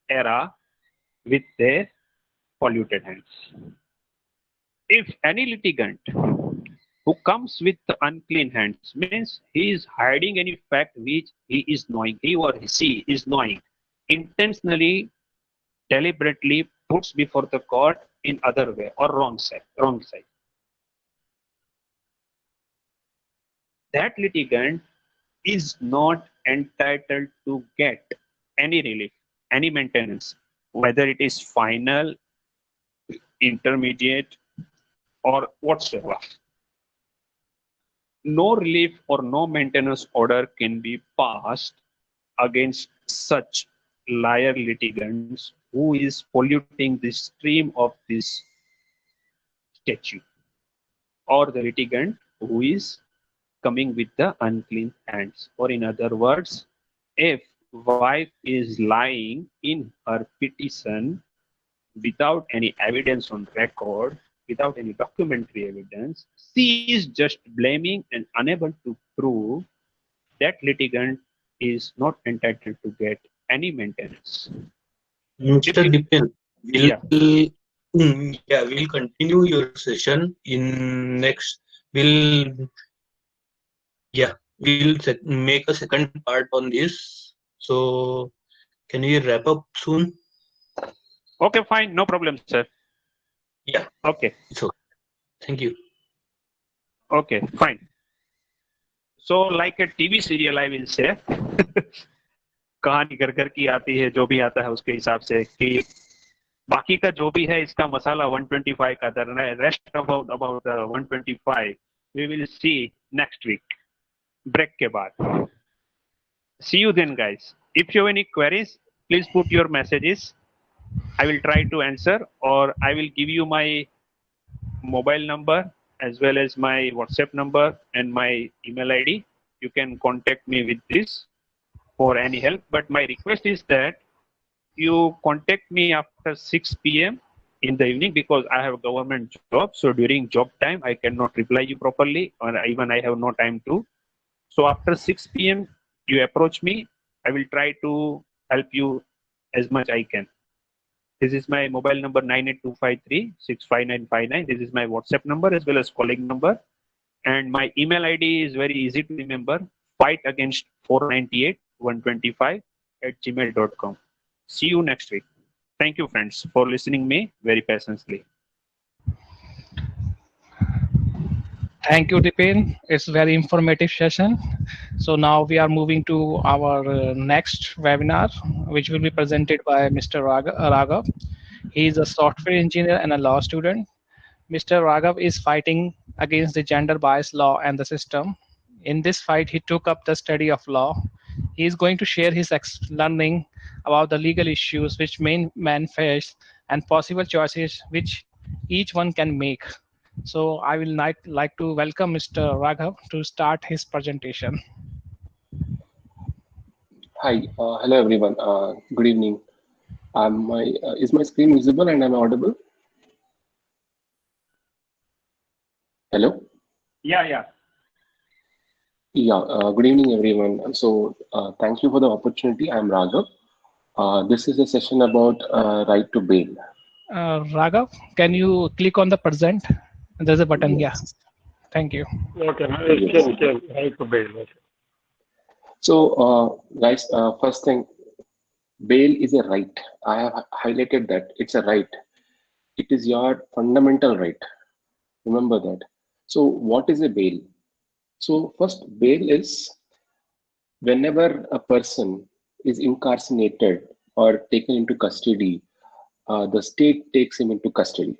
era with their polluted hands. If any litigant who comes with unclean hands means he is hiding any fact which he is knowing, he or she is knowing, intentionally, deliberately puts before the court in other way or wrong side. That litigant is not entitled to get any relief, any maintenance, whether it is final, intermediate, or whatsoever. No relief or no maintenance order can be passed against such liar litigants who is polluting the stream of this statute, or the litigant who is coming with the unclean hands. Or in other words, if wife is lying in her petition without any evidence on record, without any documentary evidence, she is just blaming and unable to prove, that litigant is not entitled to get any maintenance. Mr. Dipen, Yeah. we'll continue your session in next. We'll make a second part on this. So can we wrap up soon? Okay, fine, no problem, sir. Yeah. Okay. It's okay. Thank you. Okay, fine. So like a TV serial, I will say, कहानी घर घर की आती है, जो भी आता है उसके हिसाब से, कि बाकी का जो भी है इसका मसाला 125 का, the rest about 125 we will see next week, break के बाद. See you then, guys. If you have any queries, please put your messages. I will try to answer, or I will give you my mobile number as well as my WhatsApp number and my email ID. You can contact me with this for any help. But my request is that you contact me after 6 p.m. in the evening, because I have a government job. So during job time, I cannot reply you properly, or even I have no time to. So after 6 p.m., you approach me. I will try to help you as much I can. This is my mobile number 98253-65959. This is my WhatsApp number as well as calling number. And my email ID is very easy to remember, fightagainst498-125@gmail.com. See you next week. Thank you, friends, for listening me very patiently. Thank you, Dipen. It's very informative session. So now we are moving to our next webinar, which will be presented by Mr. Raghav. He is a software engineer and a law student. Mr. Raghav is fighting against the gender bias law and the system. In this fight, he took up the study of law. He is going to share his learning about the legal issues which men face and possible choices which each one can make. So I will like to welcome Mr. Raghav to start his presentation. Hi, hello everyone. Good evening. Is my screen visible and I'm audible? Hello? Yeah. Yeah, good evening everyone. So thank you for the opportunity. I'm Raghav. This is a session about right to bail. Raghav, can you click on the present? There's a button. Yes. Yeah. Thank you. Okay, can right to bail. Okay. So guys, first thing, bail is a right. I have highlighted that it's a right. It is your fundamental right. Remember that. So what is a bail? So first, bail is whenever a person is incarcerated or taken into custody, the state takes him into custody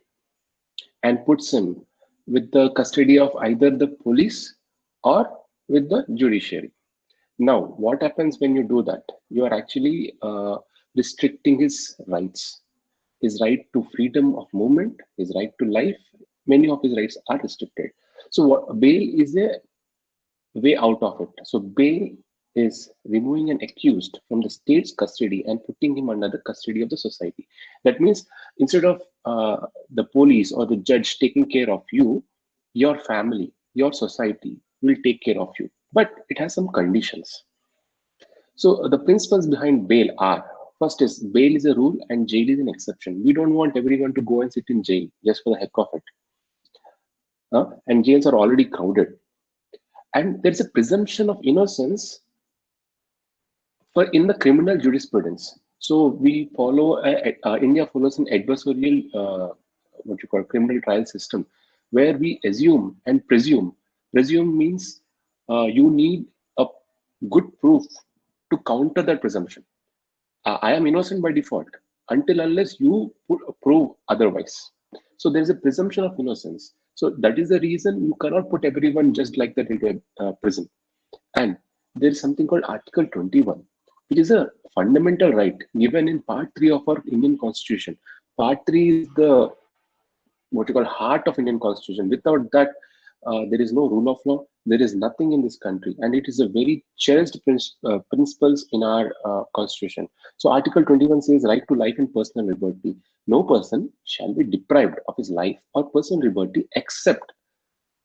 and puts him with the custody of either the police or with the judiciary. Now, what happens when you do that? You are actually restricting his rights. His right to freedom of movement, his right to life, many of his rights are restricted. So bail is a way out of it. So bail is removing an accused from the state's custody and putting him under the custody of the society. That means instead of the police or the judge taking care of you, your family, your society will take care of you. But it has some conditions. So the principles behind bail are, first is bail is a rule and jail is an exception. We don't want everyone to go and sit in jail just for the heck of it. And jails are already crowded. And there's a presumption of innocence for in the criminal jurisprudence. So we follow, India follows an adversarial, what you call criminal trial system, where we assume and presume. Presume means you need a good proof to counter that presumption. I am innocent by default until unless you prove otherwise. So there's a presumption of innocence. So that is the reason you cannot put everyone just like that into a prison. And there is something called Article 21, which is a fundamental right given in Part 3 of our Indian Constitution. Part 3 is the what you call heart of Indian Constitution. Without that, there is no rule of law. There is nothing in this country, and it is a very cherished principles in our Constitution. So Article 21 says right to life and personal liberty. No person shall be deprived of his life or personal liberty except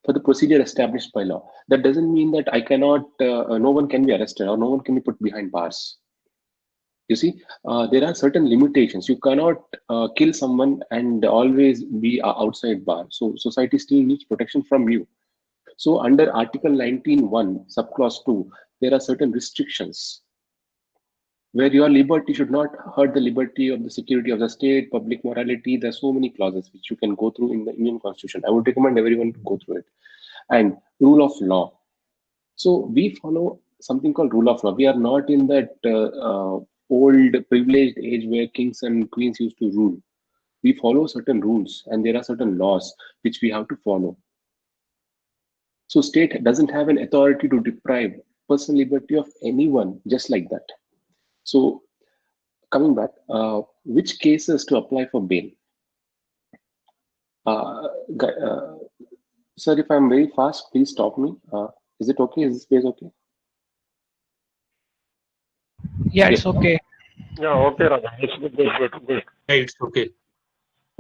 for the procedure established by law. That doesn't mean that I cannot, no one can be arrested or no one can be put behind bars. You see, there are certain limitations. You cannot kill someone and always be outside bar. So society still needs protection from you. So under Article 19(1), subclause 2, there are certain restrictions where your liberty should not hurt the liberty of the security of the state, public morality. There are so many clauses which you can go through in the Indian Constitution. I would recommend everyone to go through it. And rule of law. So we follow something called rule of law. We are not in that old privileged age where kings and queens used to rule. We follow certain rules and there are certain laws which we have to follow. So state doesn't have an authority to deprive personal liberty of anyone just like that. So coming back, which cases to apply for bail? Sir, if I'm very fast, please stop me. Is it okay? Is this space okay? Yeah, it's okay. Yeah, okay, Raja. It's good. Yeah, it's okay.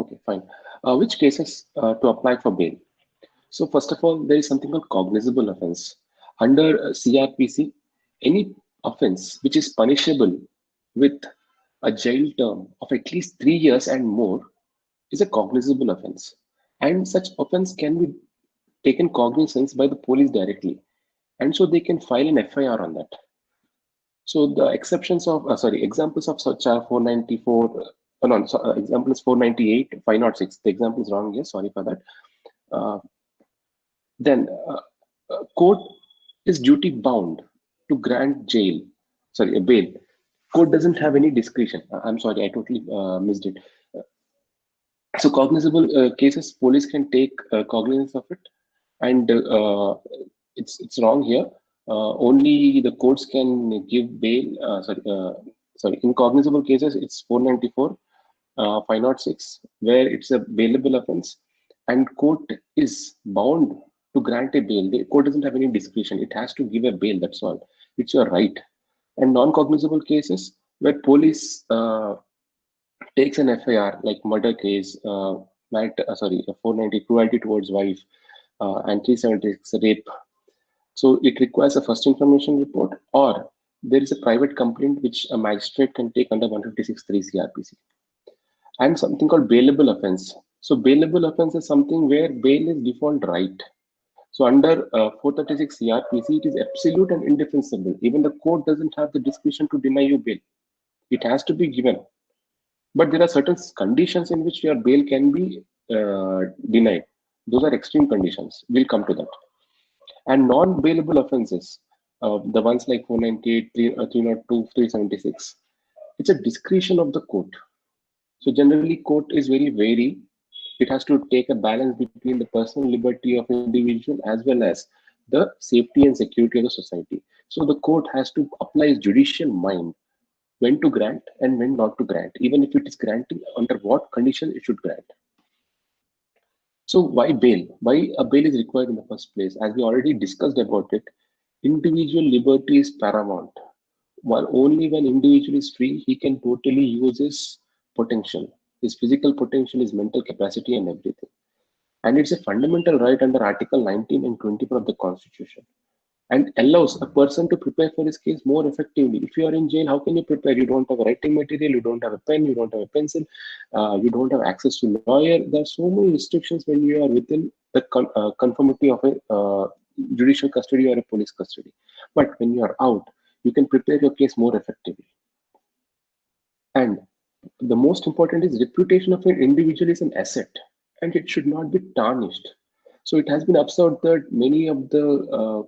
Okay, fine. Which cases to apply for bail? So first of all, there is something called cognizable offense. Under CRPC, any offense which is punishable with a jail term of at least 3 years and more is a cognizable offense. And such offense can be taken cognizance by the police directly. And so they can file an FIR on that. So the exceptions of, examples of such are 494, example is 498, 506. The example is wrong here, sorry for that. Then court is duty bound to grant a bail. Court doesn't have any discretion. I'm sorry, I totally missed it. So cognizable cases, police can take cognizance of it, and it's wrong here. Only the courts can give bail. In cognizable cases, it's 494, 506, where it's a bailable offense, and court is bound to grant a bail. The court doesn't have any discretion. It has to give a bail. That's all. It's your right. And non-cognizable cases where police takes an FIR, like murder case, 490 cruelty towards wife, and 376 rape. So it requires a first information report, or there is a private complaint which a magistrate can take under 156(3) CRPC. And something called bailable offense. So bailable offense is something where bail is default right. So under 436 CRPC, it is absolute and indefensible. Even the court doesn't have the discretion to deny you bail. It has to be given. But there are certain conditions in which your bail can be denied. Those are extreme conditions. We'll come to that. And non-bailable offenses, the ones like 498, 302, 376, it's a discretion of the court. So generally, court is very wary. It has to take a balance between the personal liberty of individual as well as the safety and security of the society. So the court has to apply its judicial mind when to grant and when not to grant, even if it is granting, under what condition it should grant. So why bail? Why a bail is required in the first place? As we already discussed about it, individual liberty is paramount. While only when individual is free, he can totally use his potential, his physical potential, his mental capacity, and everything. And it's a fundamental right under Article 19 and 24 of the Constitution, and allows a person to prepare for his case more effectively. If you are in jail, how can you prepare? You don't have a writing material, you don't have a pen, you don't have a pencil, you don't have access to lawyer. There are so many restrictions when you are within the conformity of a judicial custody or a police custody. But when you are out, you can prepare your case more effectively. And the most important is reputation of an individual is an asset, and it should not be tarnished. So it has been observed that many of the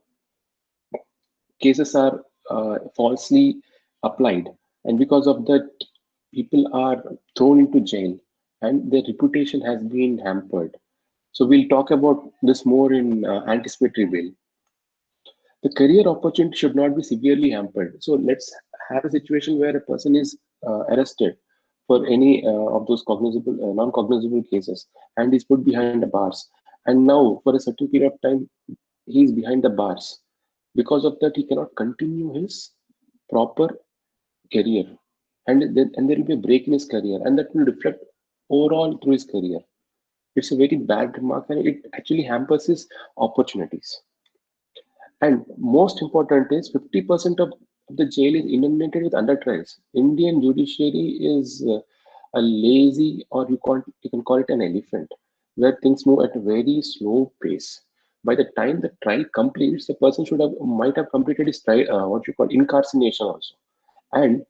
cases are falsely applied, and because of that, people are thrown into jail, and their reputation has been hampered. So we'll talk about this more in anticipatory bail. The career opportunity should not be severely hampered. So let's have a situation where a person is arrested for any of those cognizable, non-cognizable cases, and is put behind the bars. And now, for a certain period of time, he is behind the bars. Because of that, he cannot continue his proper career, and there will be a break in his career, and that will reflect overall through his career. It's a very bad remark, and it actually hampers his opportunities. And most important is 50% of the jail is inundated with under trials. Indian judiciary is a lazy, or you can call it an elephant, where things move at a very slow pace. By the time the trial completes, the person might have completed his trial, what you call incarceration also. And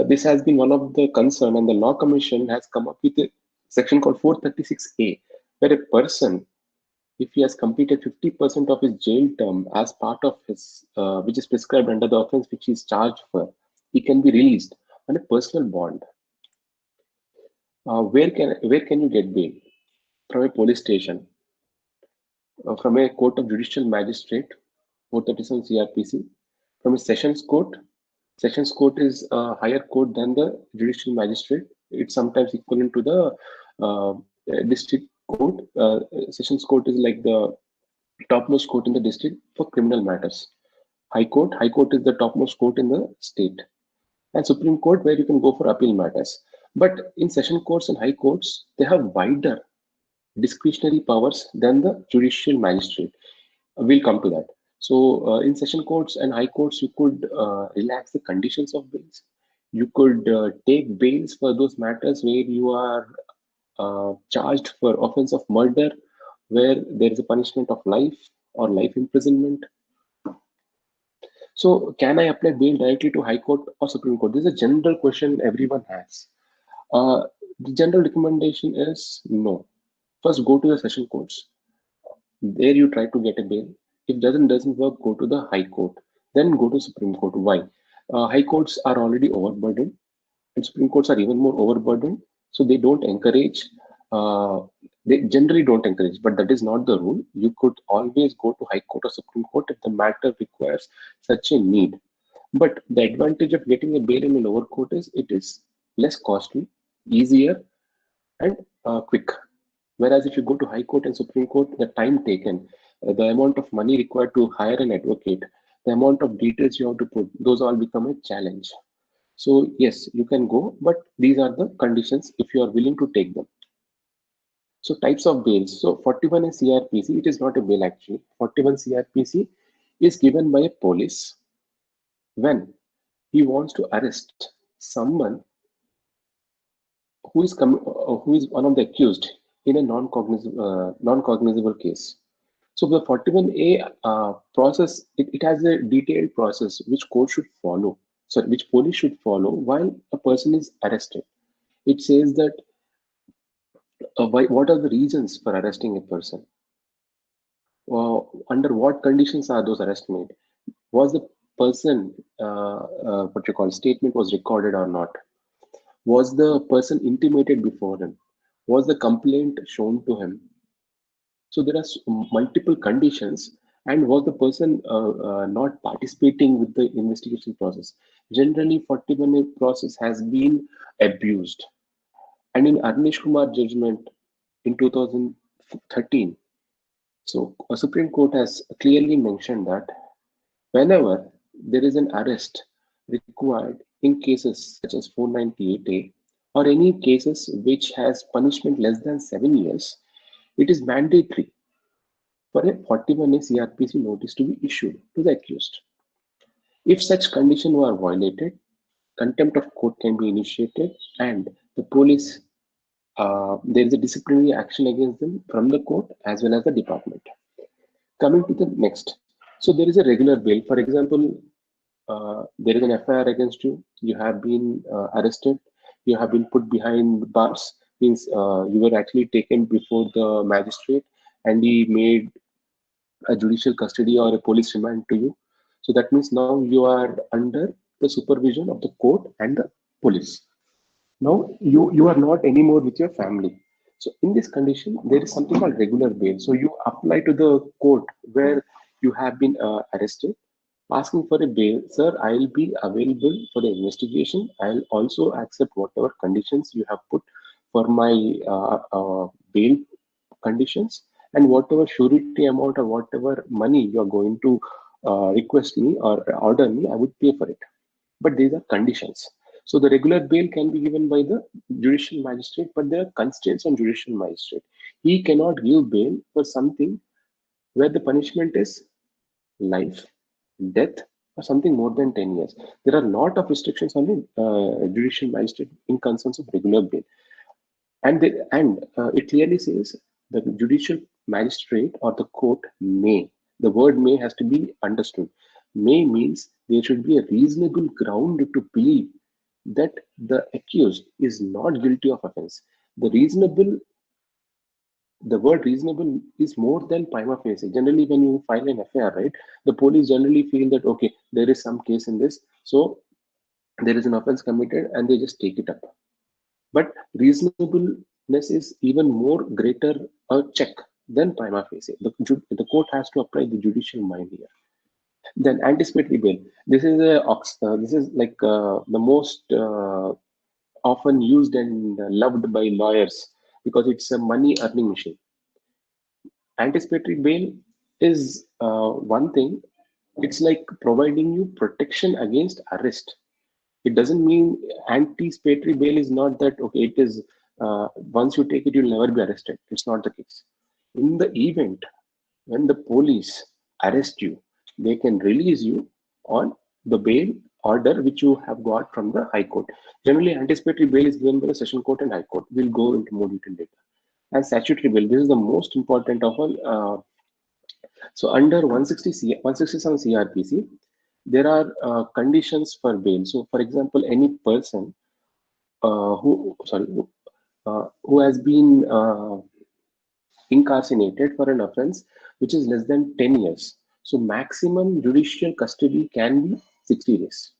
this has been one of the concern, and the Law Commission has come up with a section called 436A, where a person, if he has completed 50% of his jail term as part of his, which is prescribed under the offense which he is charged for, he can be released on a personal bond. Where can you get bail? From a police station, from a court of judicial magistrate, 437 CRPC, from a sessions court. Sessions court is a higher court than the judicial magistrate. It's sometimes equivalent to the district court. Sessions court is like the topmost court in the district for criminal matters. High court is the topmost court in the state. And Supreme Court, where you can go for appeal matters. But in session courts and high courts, they have wider discretionary powers than the judicial magistrate. We'll come to that. So in session courts and high courts, you could relax the conditions of bails. You could take bails for those matters where you are charged for offense of murder, where there is a punishment of life or life imprisonment. So can I apply bail directly to High Court or Supreme Court? This is a general question everyone has. The general recommendation is no. First, go to the session courts. There you try to get a bail. If doesn't work, go to the High Court. Then go to Supreme Court. Why? High courts are already overburdened, and Supreme Courts are even more overburdened. So they don't encourage. They generally don't encourage, but that is not the rule. You could always go to High Court or Supreme Court if the matter requires such a need. But the advantage of getting a bail in a lower court is it is less costly, easier, and quick. Whereas if you go to High Court and Supreme Court, the time taken, the amount of money required to hire an advocate, the amount of details you have to put, those all become a challenge. So yes, you can go, but these are the conditions if you are willing to take them. So types of bails. So 41 is CRPC. It is not a bail actually. 41 CRPC is given by a police when he wants to arrest someone who is one of the accused in a non-cognizable case. So the 41A process, it has a detailed process which court should follow. So which police should follow while a person is arrested. It says that what are the reasons for arresting a person? under what conditions are those arrests made? Was the person, statement was recorded or not? Was the person intimated before him? Was the complaint shown to him? So there are multiple conditions, and was the person not participating with the investigation process? Generally, 41A process has been abused. And in Arnish Kumar judgment in 2013, so a Supreme Court has clearly mentioned that whenever there is an arrest required in cases such as 498A or any cases which has punishment less than 7 years, it is mandatory for a 41A CRPC notice to be issued to the accused. If such conditions were violated, contempt of court can be initiated and the police, there is a disciplinary action against them from the court as well as the department. Coming to the next. So there is a regular bail. For example, there is an FIR against you, you have been arrested, you have been put behind bars, means you were actually taken before the magistrate and he made a judicial custody or a police remand to you. So that means now you are under the supervision of the court and the police. Now you are not anymore with your family. So in this condition, there is something called regular bail. So you apply to the court where you have been arrested, asking for a bail. Sir, I'll be available for the investigation. I'll also accept whatever conditions you have put for my bail conditions, and whatever surety amount or whatever money you are going to request me or order me, I would pay for it. But these are conditions. So the regular bail can be given by the judicial magistrate, but there are constraints on judicial magistrate. He cannot give bail for something where the punishment is life, death, or something more than 10 years. There are a lot of restrictions on the judicial magistrate in concerns of regular bail. And it clearly says the judicial magistrate or the court may. The word may has to be understood. May means there should be a reasonable ground to believe that the accused is not guilty of offense. The word reasonable is more than prima facie. Generally, when you file an FIR, right, the police generally feel that, okay, there is some case in this, so there is an offense committed and they just take it up. But reasonableness is even more greater a check than prima facie. The court has to apply the judicial mind here. Then anticipatory bail. This is the most often used and loved by lawyers because it's a money earning machine. Anticipatory bail is one thing. It's like providing you protection against arrest. It doesn't mean anticipatory bail is not that, okay, it is once you take it, you'll never be arrested. It's not the case. In the event when the police arrest you, they can release you on the bail order which you have got from the High Court. Generally, anticipatory bail is given by the Session Court and High Court. We'll go into more detail later. And statutory bail, this is the most important of all. So under 167 CRPC, there are conditions for bail. So, for example, any person who has been incarcerated for an offense which is less than 10 years. So maximum judicial custody can be 60 days.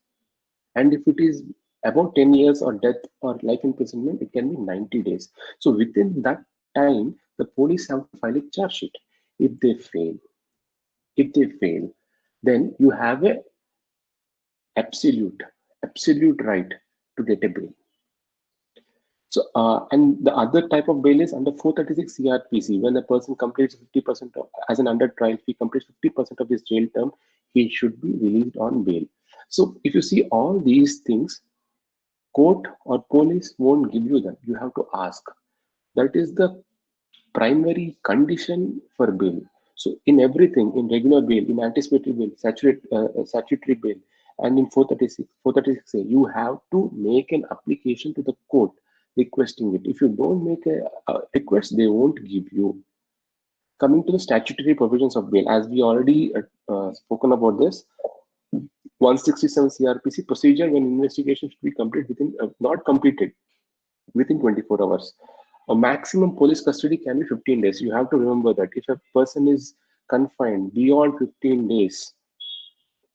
And if it is about 10 years or death or life imprisonment, it can be 90 days. So within that time, the police have to file a charge sheet. If they fail, then you have a absolute right to get a bail. So, and the other type of bail is under 436 CRPC. When a person completes 50% as an under trial, if he completes 50% of his jail term, he should be released on bail. So, if you see all these things, court or police won't give you them. You have to ask. That is the primary condition for bail. So, in everything, in regular bail, in anticipatory bail, statutory bail, and in 436A, you have to make an application to the court requesting it. If you don't make a request, they won't give you. Coming to the statutory provisions of bail, as we already spoken about this, 167 CRPC procedure when investigation should be not completed within 24 hours. A maximum police custody can be 15 days. You have to remember that if a person is confined beyond 15 days,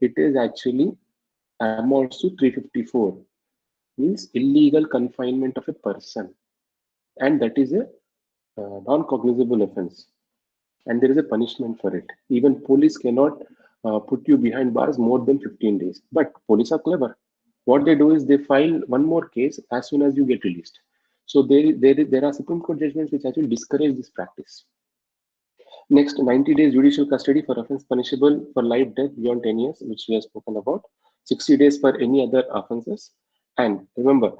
it is actually amounts to 354, means illegal confinement of a person, and that is a non-cognizable offense, and there is a punishment for it. Even police cannot put you behind bars more than 15 days. But police are clever. What they do is they file one more case as soon as you get released. So there are Supreme Court judgments which actually discourage this practice. Next, 90 days judicial custody for offense punishable for life, death beyond 10 years, which we have spoken about. 60 days for any other offenses. And remember,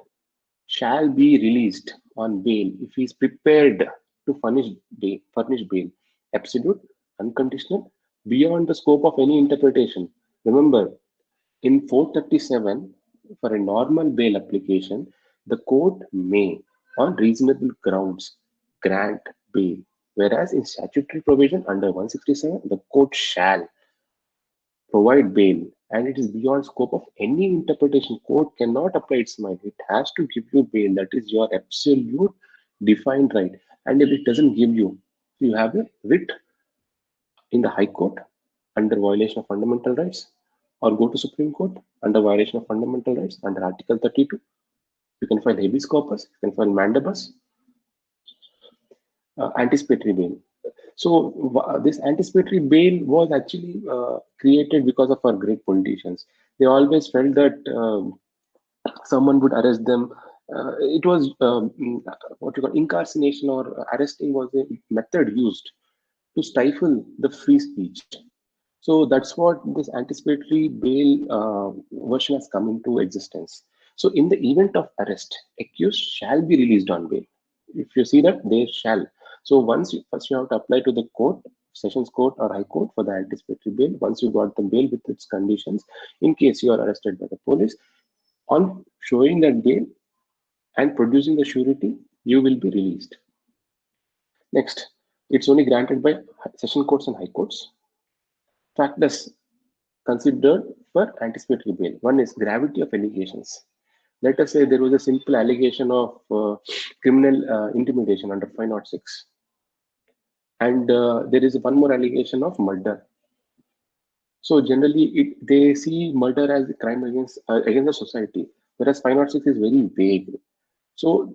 shall be released on bail if he is prepared to furnish bail. Absolute, unconditional, beyond the scope of any interpretation. Remember, in 437, for a normal bail application, the court may, on reasonable grounds, grant bail. Whereas in statutory provision under 167, the court shall provide bail, and it is beyond scope of any interpretation. Court cannot apply its mind. It has to give you bail. That is your absolute defined right. And if it doesn't give you, you have a writ in the High Court under violation of fundamental rights, or go to Supreme Court under violation of fundamental rights under Article 32. You can file habeas corpus, you can file mandibus, anticipatory bail. So this anticipatory bail was actually created because of our great politicians. They always felt that someone would arrest them. It was what you call incarceration or arresting was a method used to stifle the free speech. So that's what this anticipatory bail version has come into existence. So in the event of arrest, accused shall be released on bail. If you see that, they shall. So first you have to apply to the court, Sessions Court or High Court for the anticipatory bail. Once you got the bail with its conditions, in case you are arrested by the police, on showing that bail and producing the surety, you will be released. Next, it's only granted by Session Courts and High Courts. Factors considered for anticipatory bail. One is gravity of allegations. Let us say there was a simple allegation of criminal intimidation under 506. And there is one more allegation of murder. So generally, they see murder as a crime against the society, whereas 506 is very vague. So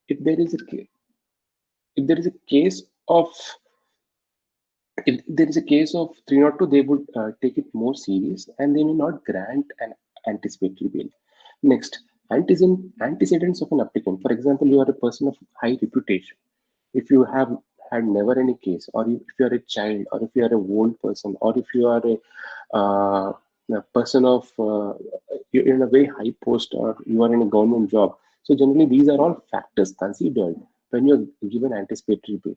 if there is a case of 302, they would take it more serious and they may not grant an anticipatory bail. Next, antecedents of an applicant. For example, you are a person of high reputation. If you have had never any case, or if you are a child, or if you are a old person, or if you are a person of you're in a very high post, or you are in a government job. So generally, these are all factors considered when you're given anticipatory bail.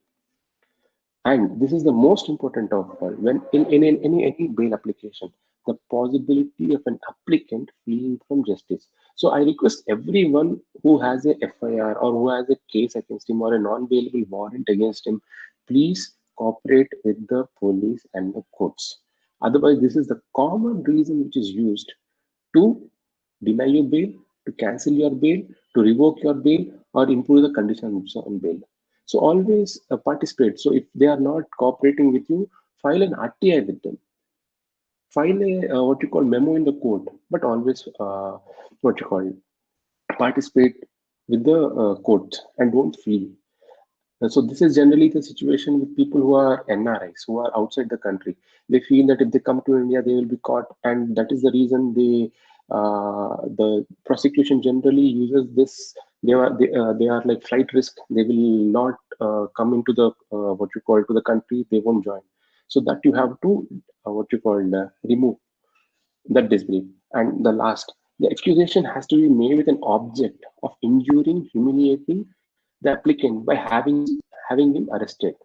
And this is the most important of all. When in any bail application, the possibility of an applicant fleeing from justice. So I request everyone who has a FIR or who has a case against him or a non-bailable warrant against him, please cooperate with the police and the courts. Otherwise, this is the common reason which is used to deny your bail, to cancel your bail, to revoke your bail, or improve the conditions on bail. So always participate. So if they are not cooperating with you, file an RTI with them. File a what you call memo in the court, but always participate with the court and don't flee. So this is generally the situation with people who are NRIs, who are outside the country. They feel that if they come to India, they will be caught, and that is the reason the prosecution generally uses this. They are like flight risk. They will not come into the to the country. They won't join. So that you have to remove that disbelief. And the last, the accusation has to be made with an object of injuring, humiliating the applicant by having him arrested.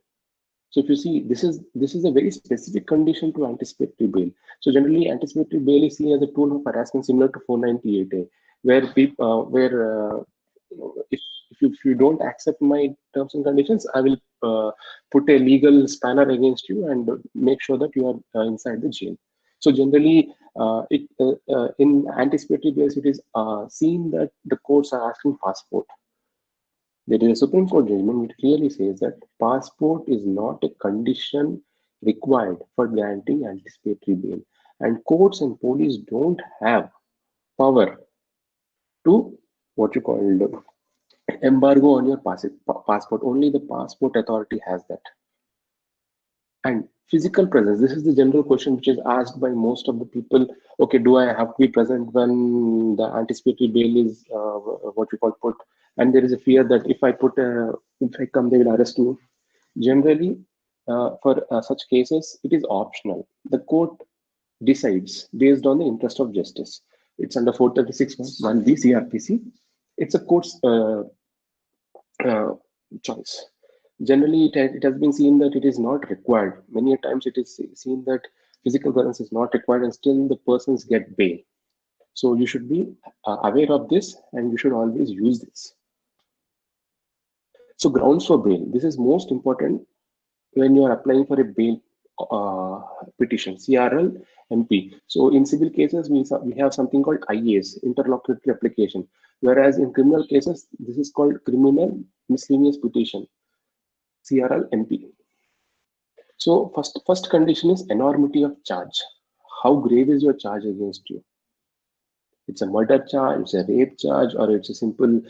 So if you see, this is a very specific condition to anticipatory bail. So generally, anticipatory bail is seen as a tool of harassment similar to 498A, where if you don't accept my terms and conditions, I will put a legal spanner against you and make sure that you are inside the jail. So generally, in anticipatory bail, it is seen that the courts are asking passport. There is a Supreme Court judgment which clearly says that passport is not a condition required for granting anticipatory bail. And courts and police don't have power to what you call embargo on your passport. Only the passport authority has that. And physical presence, this is the general question which is asked by most of the people. Okay, do I have to be present when the anticipatory bail is what you call put? And there is a fear that if I come, they will arrest me. Generally, for such cases, it is optional. The court decides based on the interest of justice. It's under 436 1B CRPC. It's a court's choice. Generally, it has been seen that it is not required. Many times it is seen that physical presence is not required and still the persons get bail. So you should be aware of this and you should always use this. So grounds for bail. This is most important when you are applying for a bail petition, CRL, MP. So in civil cases, we have something called IAS, interlocutory application. Whereas in criminal cases, this is called criminal miscellaneous petition, CRL, MP. So first condition is enormity of charge. How grave is your charge against you? It's a murder charge, it's a rape charge, or it's a simple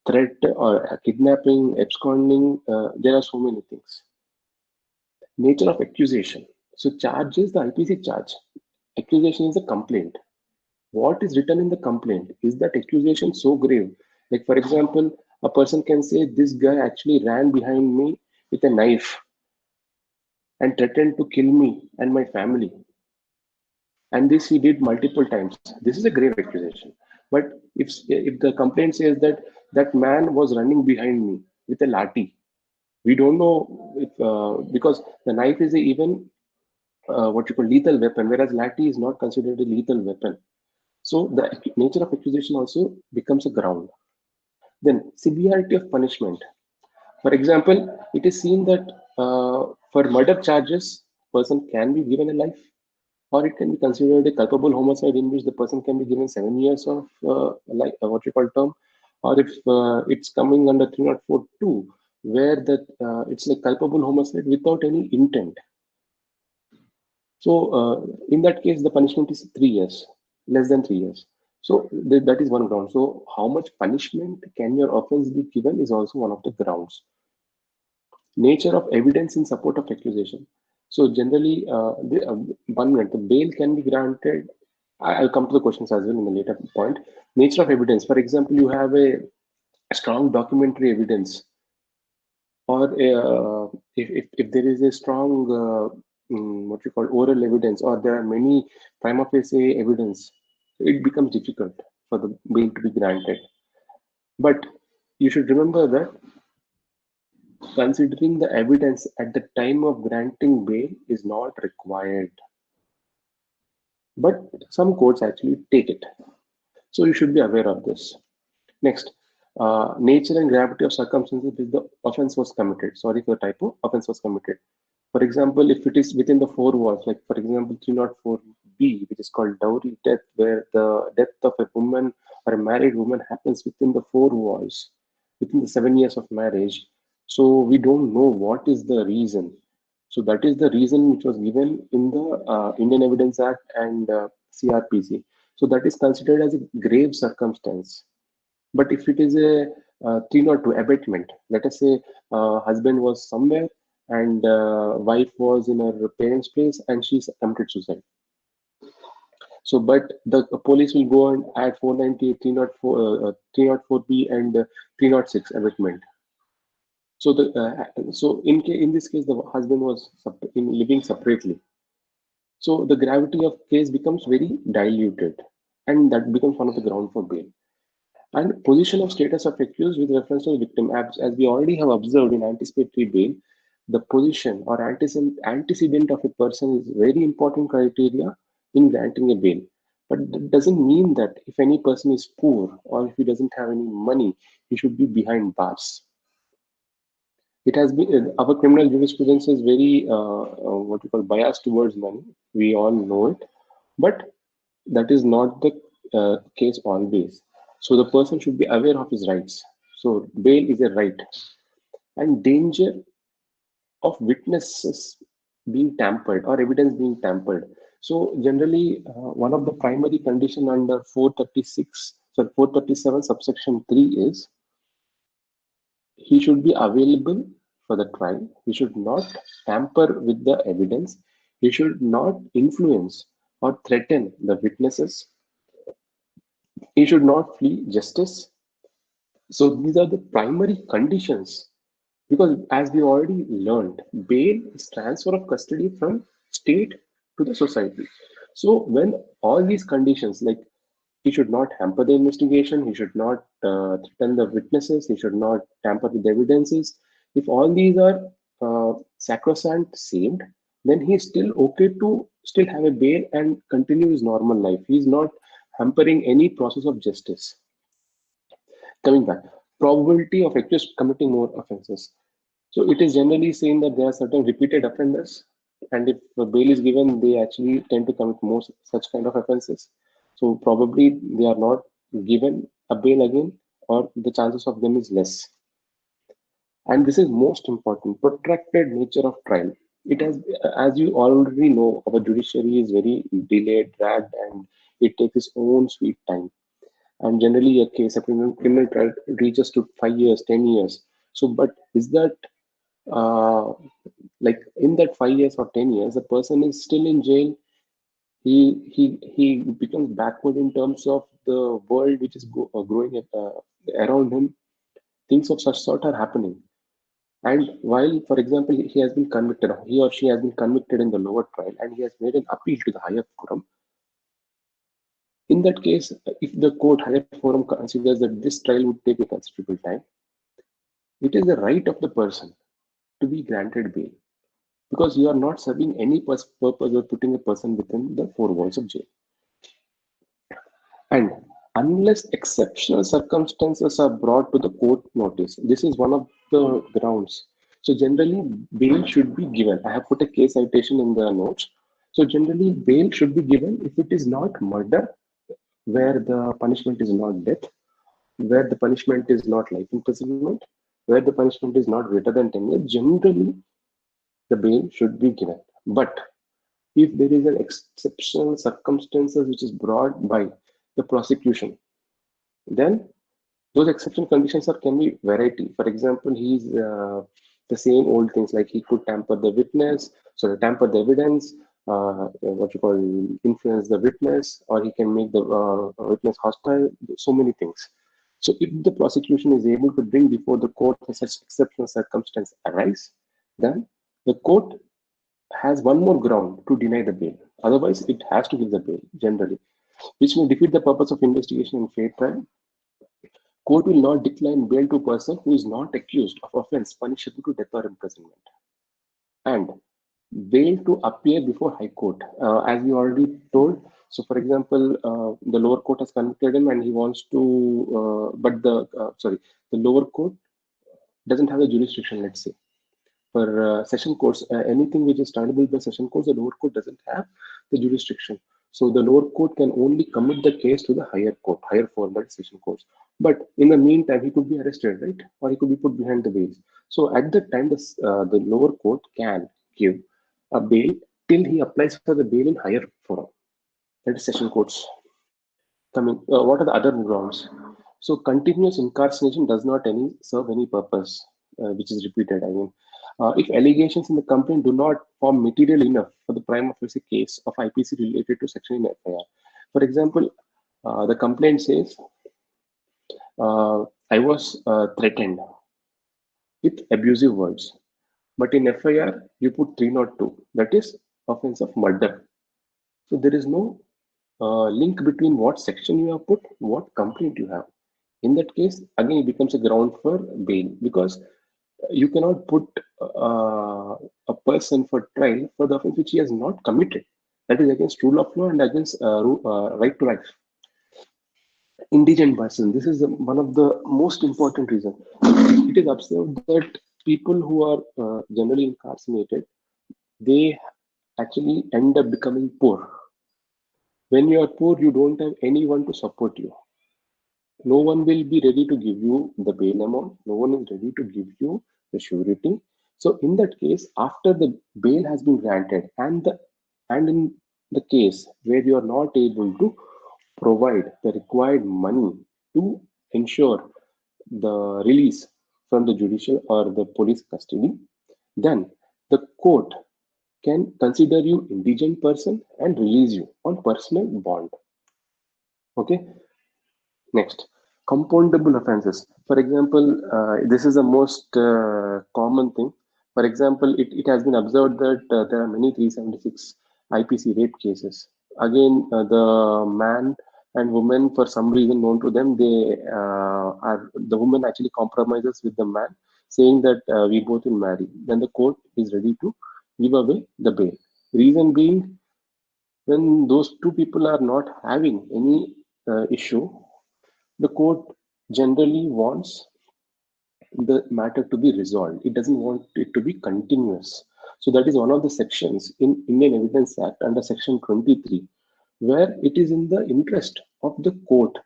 threat or a kidnapping, absconding. There are so many things. Nature of accusation. So charge is the IPC charge. Accusation is a complaint. What is written in the complaint? Is that accusation so grave? Like for example, a person can say this guy actually ran behind me with a knife and threatened to kill me and my family. And this he did multiple times. This is a grave accusation. But if the complaint says that that man was running behind me with a lathi, we don't know if, because the knife is even what you call lethal weapon, whereas lathi is not considered a lethal weapon. So the nature of accusation also becomes a ground. Then severity of punishment. For example, it is seen that for murder charges, person can be given a life, or it can be considered a culpable homicide in which the person can be given 7 years of what you call term, or if it's coming under 304(2), where that it's like culpable homicide without any intent. So in that case, the punishment is 3 years, less than 3 years. So that is one ground. So how much punishment can your offense be given is also one of the grounds. Nature of evidence in support of accusation. So generally, 1 minute, the bail can be granted. I'll come to the questions as well in the later point. Nature of evidence. For example, you have a strong documentary evidence, or if there is a strong what you call oral evidence, or there are many prima facie evidence, it becomes difficult for the bail to be granted. But you should remember that considering the evidence at the time of granting bail is not required. But some courts actually take it. So you should be aware of this. Next, nature and gravity of circumstances if the offense was committed. Sorry for the typo, offense was committed. For example, if it is within the 4 walls, like for example, 304B, which is called dowry death, where the death of a woman or a married woman happens within the 4 walls, within the 7 years of marriage. So we don't know what is the reason. So that is the reason which was given in the Indian Evidence Act and CRPC. So that is considered as a grave circumstance. But if it is a 302 abatement, let us say husband was somewhere and wife was in her parents' place and she committed suicide. So, but the police will go and add 490, 304, 304B and 306 abatement. So in this case, the husband was living separately. So the gravity of case becomes very diluted, and that becomes one of the ground for bail. And position of status of accused with reference to the victim, as we already have observed in anticipatory bail, the position or antecedent of a person is very important criteria in granting a bail. But that doesn't mean that if any person is poor or if he doesn't have any money, he should be behind bars. It has been our criminal jurisprudence is very what we call biased towards money. We all know it, but that is not the case always. So the person should be aware of his rights. So bail is a right, and danger of witnesses being tampered or evidence being tampered. So generally, one of the primary condition under 437 subsection 3 is he should be available for the trial. He should not tamper with the evidence. He should not influence or threaten the witnesses. He should not flee justice. So these are the primary conditions, because as we already learned, bail is transfer of custody from state to the society. So when all these conditions, like he should not hamper the investigation, he should not threaten the witnesses, he should not tamper with evidences, if all these are sacrosanct saved, then he's still okay to still have a bail and continue his normal life. He's not hampering any process of justice. Coming back, probability of accused committing more offenses. So it is generally seen that there are certain repeated offenders, and if a bail is given, they actually tend to commit more such kind of offenses. So probably they are not given a bail again, or the chances of them is less. And this is most important: protracted nature of trial. It has, as you already know, our judiciary is very delayed, dragged, and it takes its own sweet time. And generally, a case, a criminal trial reaches to 5 years, 10 years. So, but is that uh, like in that 5 years or 10 years, the person is still in jail? He becomes backward in terms of the world which is growing around him. Things of such sort are happening. And while, for example, he has been convicted, he or she has been convicted in the lower trial, and he has made an appeal to the higher forum. In that case, if the higher forum considers that this trial would take a considerable time, it is the right of the person to be granted bail, because you are not serving any purpose of putting a person within the four walls of jail. And unless exceptional circumstances are brought to the court notice, this is one of the grounds. So generally, bail should be given. I have put a case citation in the notes. So generally, bail should be given if it is not murder, where the punishment is not death, where the punishment is not life imprisonment, where the punishment is not greater than 10 years. Generally, the bail should be given. But if there is an exceptional circumstances which is brought by the prosecution, then those exception conditions can be variety. For example, he's the same old things, like he could tamper the evidence, what you call influence the witness, or he can make the witness hostile, so many things. So if the prosecution is able to bring before the court such exceptional circumstance arise, then the court has one more ground to deny the bail. Otherwise, it has to give the bail generally, which may defeat the purpose of investigation in fair trial. Court will not decline bail to a person who is not accused of offence punishable to death or imprisonment. And bail to appear before High Court, as we already told. So, for example, the lower court has convicted him, and he wants to, but the lower court doesn't have the jurisdiction. Let's say for session courts, anything which is triable by session courts, the lower court doesn't have the jurisdiction. So the lower court can only commit the case to the higher court, higher formal session courts. But in the meantime, he could be arrested, right? Or he could be put behind the wheels. So at that time, the lower court can give a bail till he applies for the bail in higher forum, that is session courts. What are the other grounds? So continuous incarceration does not serve any purpose, which is repeated. I mean, if allegations in the complaint do not form material enough for the prima facie case of IPC related to section in FIR. For example, the complaint says, I was threatened with abusive words, but in FIR you put 302, that is offense of murder. So there is no link between what section you have put, what complaint you have. In that case, again, it becomes a ground for bail, because you cannot put a person for trial for the offense which he has not committed. That is against rule of law and against right to life. Indigent person. This is one of the most important reasons. It is observed that people who are generally incarcerated, they actually end up becoming poor. When you are poor, you don't have anyone to support you. No one will be ready to give you the bail amount. No one is ready to give you the surety. So in that case, after the bail has been granted, and in the case where you are not able to provide the required money to ensure the release from the judicial or the police custody, then the court can consider you indigent person and release you on personal bond. Okay. Next, compoundable offenses. For example, this is the most common thing. For example, it has been observed that there are many 376 IPC rape cases. Again, the man and woman, for some reason known to them, the woman actually compromises with the man, saying that we both will marry. Then the court is ready to give away the bail. Reason being, when those two people are not having any issue, the court generally wants the matter to be resolved. It doesn't want it to be continuous. So that is one of the sections in Indian Evidence Act under section 23, where it is in the interest of the court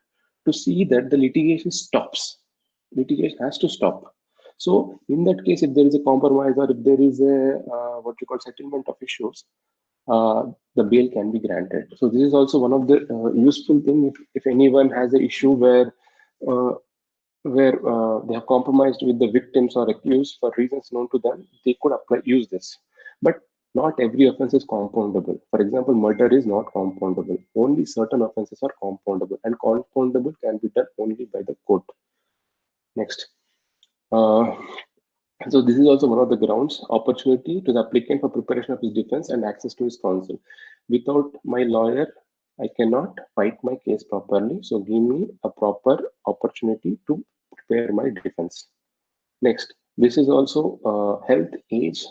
to see that the litigation stops. Litigation has to stop. So in that case, if there is a compromise or if there is a what you call settlement of issues, the bail can be granted. So this is also one of the useful thing if anyone has an issue where they have compromised with the victims or accused for reasons known to them, they could use this. But not every offense is compoundable. For example, murder is not compoundable. Only certain offenses are compoundable, and compoundable can be done only by the court. Next. So this is also one of the grounds: opportunity to the applicant for preparation of his defense and access to his counsel. Without my lawyer, I cannot fight my case properly. So give me a proper opportunity to prepare my defense. Next, this is also health, age,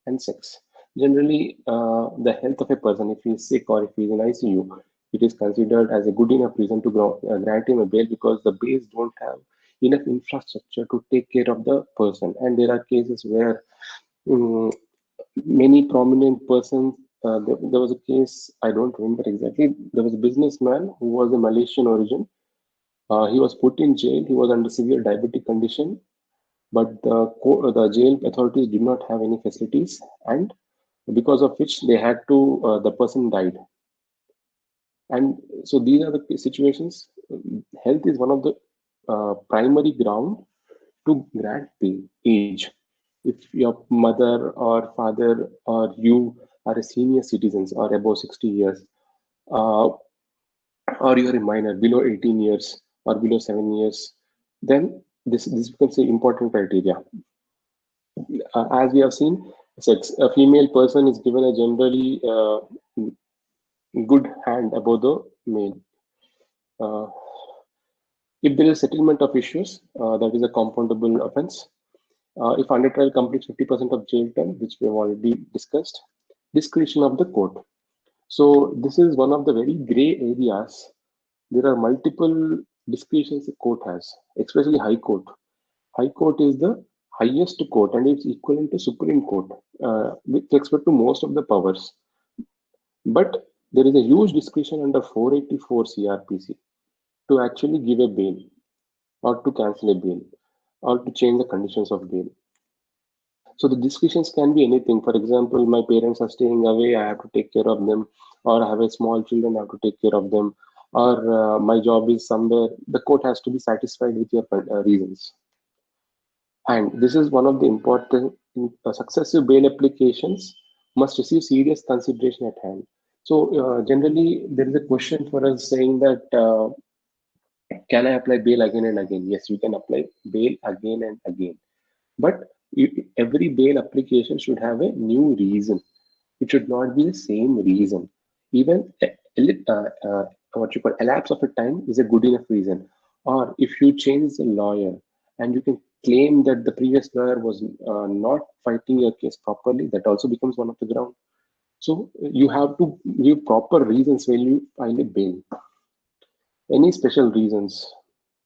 and sex. Generally, the health of a person, if he is sick or if he is in ICU, it is considered as a good enough reason to grant him a bail, because the bails don't have enough infrastructure to take care of the person. And there are cases where many prominent persons, there was a case, I don't remember exactly, there was a businessman who was a Malaysian origin. He was put in jail. He was under severe diabetic condition, but the jail authorities did not have any facilities, and because of which they had to, the person died. And so these are the situations. Health is one of the primary ground to grant bail. Age, if your mother or father or you are a senior citizens or above 60 years, or you are a minor below 18 years or below 7 years, then this becomes an important criteria. As we have seen, a female person is given a generally good hand above the male. If there is settlement of issues, that is a compoundable offense. If under trial completes 50% of jail time, which we have already discussed, discretion of the court. So this is one of the very gray areas. There are multiple discretions the court has, especially High Court. High Court is the highest court and it's equivalent to Supreme Court with respect to most of the powers. But there is a huge discretion under 484 CRPC to actually give a bail or to cancel a bail or to change the conditions of bail. So the discretions can be anything. For example, my parents are staying away, I have to take care of them, or I have a small children, I have to take care of them, or my job is somewhere. The court has to be satisfied with your reasons. And this is one of the important successive bail applications must receive serious consideration at hand. So generally, there is a question for us saying that can I apply bail again and again? Yes, you can apply bail again and again. But every bail application should have a new reason. It should not be the same reason. Even what you call elapse of a time is a good enough reason. Or if you change the lawyer and you can claim that the previous lawyer was not fighting your case properly, that also becomes one of the ground. So you have to give proper reasons when you file a bail. Any special reasons?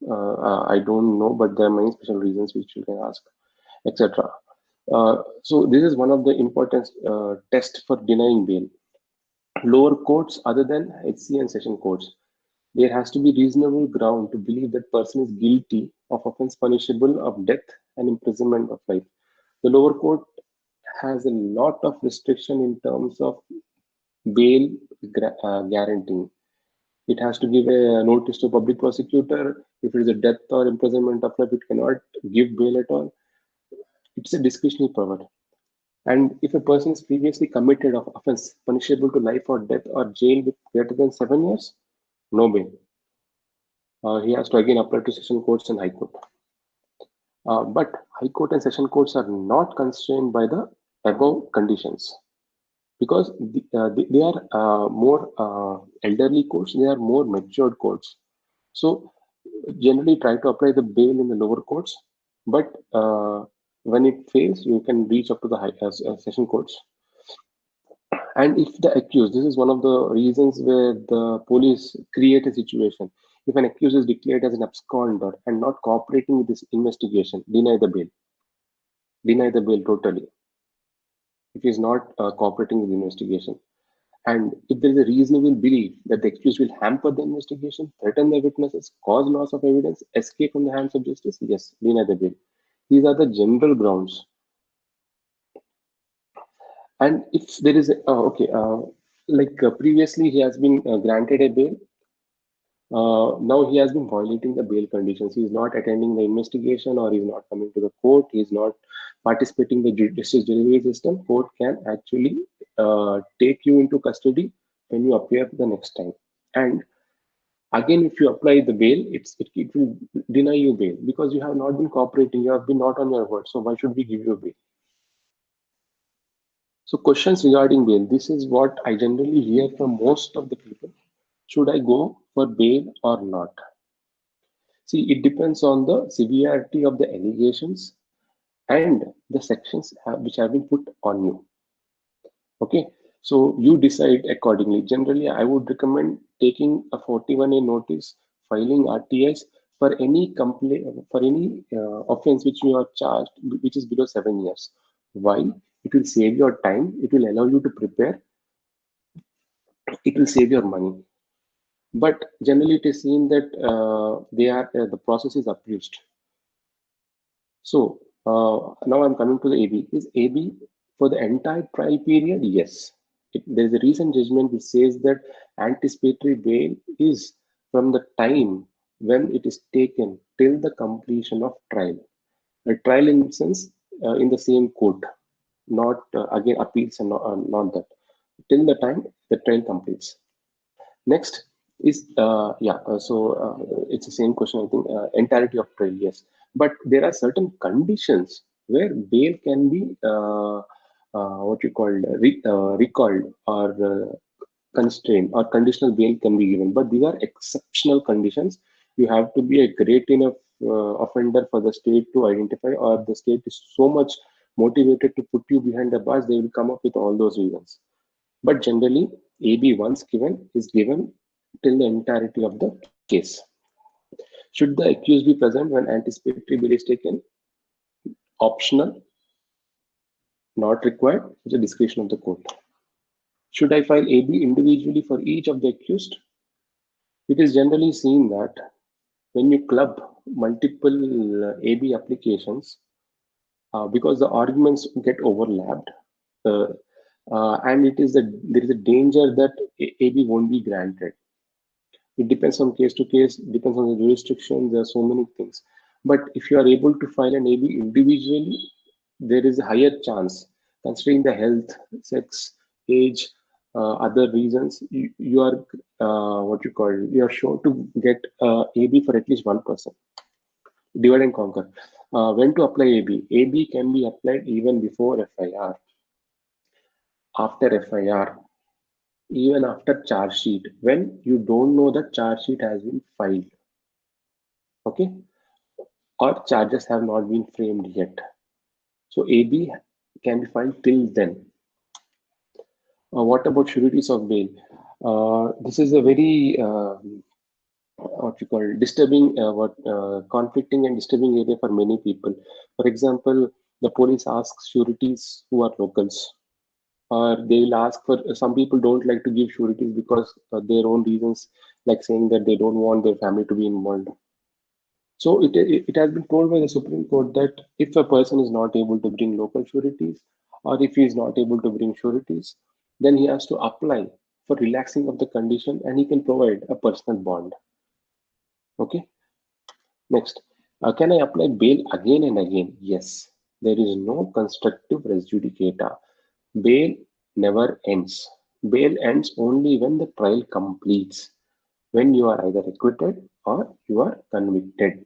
I don't know, but there are many special reasons which you can ask, etc. So this is one of the important tests for denying bail. Lower courts other than HC and session courts, there has to be reasonable ground to believe that person is guilty of offense punishable of death and imprisonment of life. The lower court has a lot of restriction in terms of bail guaranteeing. It has to give a notice to public prosecutor. If it is a death or imprisonment of life, it cannot give bail at all. It's a discretionary power. And if a person is previously committed of offense punishable to life or death or jail with greater than 7 years, no bail. He has to again apply to session courts and high court. But high court and session courts are not constrained by the above conditions, because they are more elderly courts, they are more matured courts. So generally try to apply the bail in the lower courts, but when it fails, you can reach up to the high session courts. And if the accused, this is one of the reasons where the police create a situation. If an accused is declared as an absconder and not cooperating with this investigation, deny the bail. Deny the bail totally. If he is not cooperating with the investigation. And if there is a reasonable belief that the accused will hamper the investigation, threaten the witnesses, cause loss of evidence, escape from the hands of justice, yes, deny the bail. These are the general grounds. And if there is previously he has been granted a bail, now he has been violating the bail conditions. He is not attending the investigation, or he is not coming to the court. He is not participating in the justice delivery system. Court can actually take you into custody when you appear the next time. And again, if you apply the bail, it will deny you bail because you have not been cooperating. You have been not on your word. So why should we give you a bail? So questions regarding bail. This is what I generally hear from most of the people. Should I go for bail or not? See, it depends on the severity of the allegations and the sections which have been put on you. Okay, so you decide accordingly. Generally, I would recommend taking a 41A notice, filing RTS for any complaint, for any offense which you are charged, which is below 7 years. Why? It will save your time. It will allow you to prepare. It will save your money. But generally, it is seen that the process is abused. So now I'm coming to the AB. Is AB for the entire trial period? Yes. There is a recent judgment which says that anticipatory bail is from the time when it is taken till the completion of trial. A trial in the sense in the same court, not again appeals and not that. Till the time the trial completes. Next is it's the same question. I think entirety of trial, yes, but there are certain conditions where bail can be recalled or constrained, or conditional bail can be given. But these are exceptional conditions. You have to be a great enough offender for the state to identify, or the state is so much motivated to put you behind the bars, they will come up with all those reasons. But generally, AB once given is given till the entirety of the case. Should the accused be present when anticipatory bail is taken? Optional, not required, it's a discretion of the court. Should I file AB individually for each of the accused? It is generally seen that when you club multiple AB applications, because the arguments get overlapped, and there is a danger that AB won't be granted. It depends on case to case, depends on the jurisdiction. There are so many things. But if you are able to file an AB individually, there is a higher chance, considering the health, sex, age, other reasons. You are you are sure to get AB for at least one person. Divide and conquer. When to apply AB? AB can be applied even before FIR, after FIR, even after charge sheet, when you don't know that charge sheet has been filed, okay, or charges have not been framed yet. So AB can be filed till then. What about sureties of bail? This is a very disturbing, conflicting and disturbing area for many people. For example, the police asks sureties who are locals, or they will ask for, some people don't like to give sureties because their own reasons, like saying that they don't want their family to be involved. So it has been told by the Supreme Court that if a person is not able to bring local sureties, or if he is not able to bring sureties, then he has to apply for relaxing of the condition and he can provide a personal bond. Okay. Next, can I apply bail again and again? Yes. There is no constructive res judicata. Bail never ends. Bail ends only when the trial completes, when you are either acquitted or you are convicted.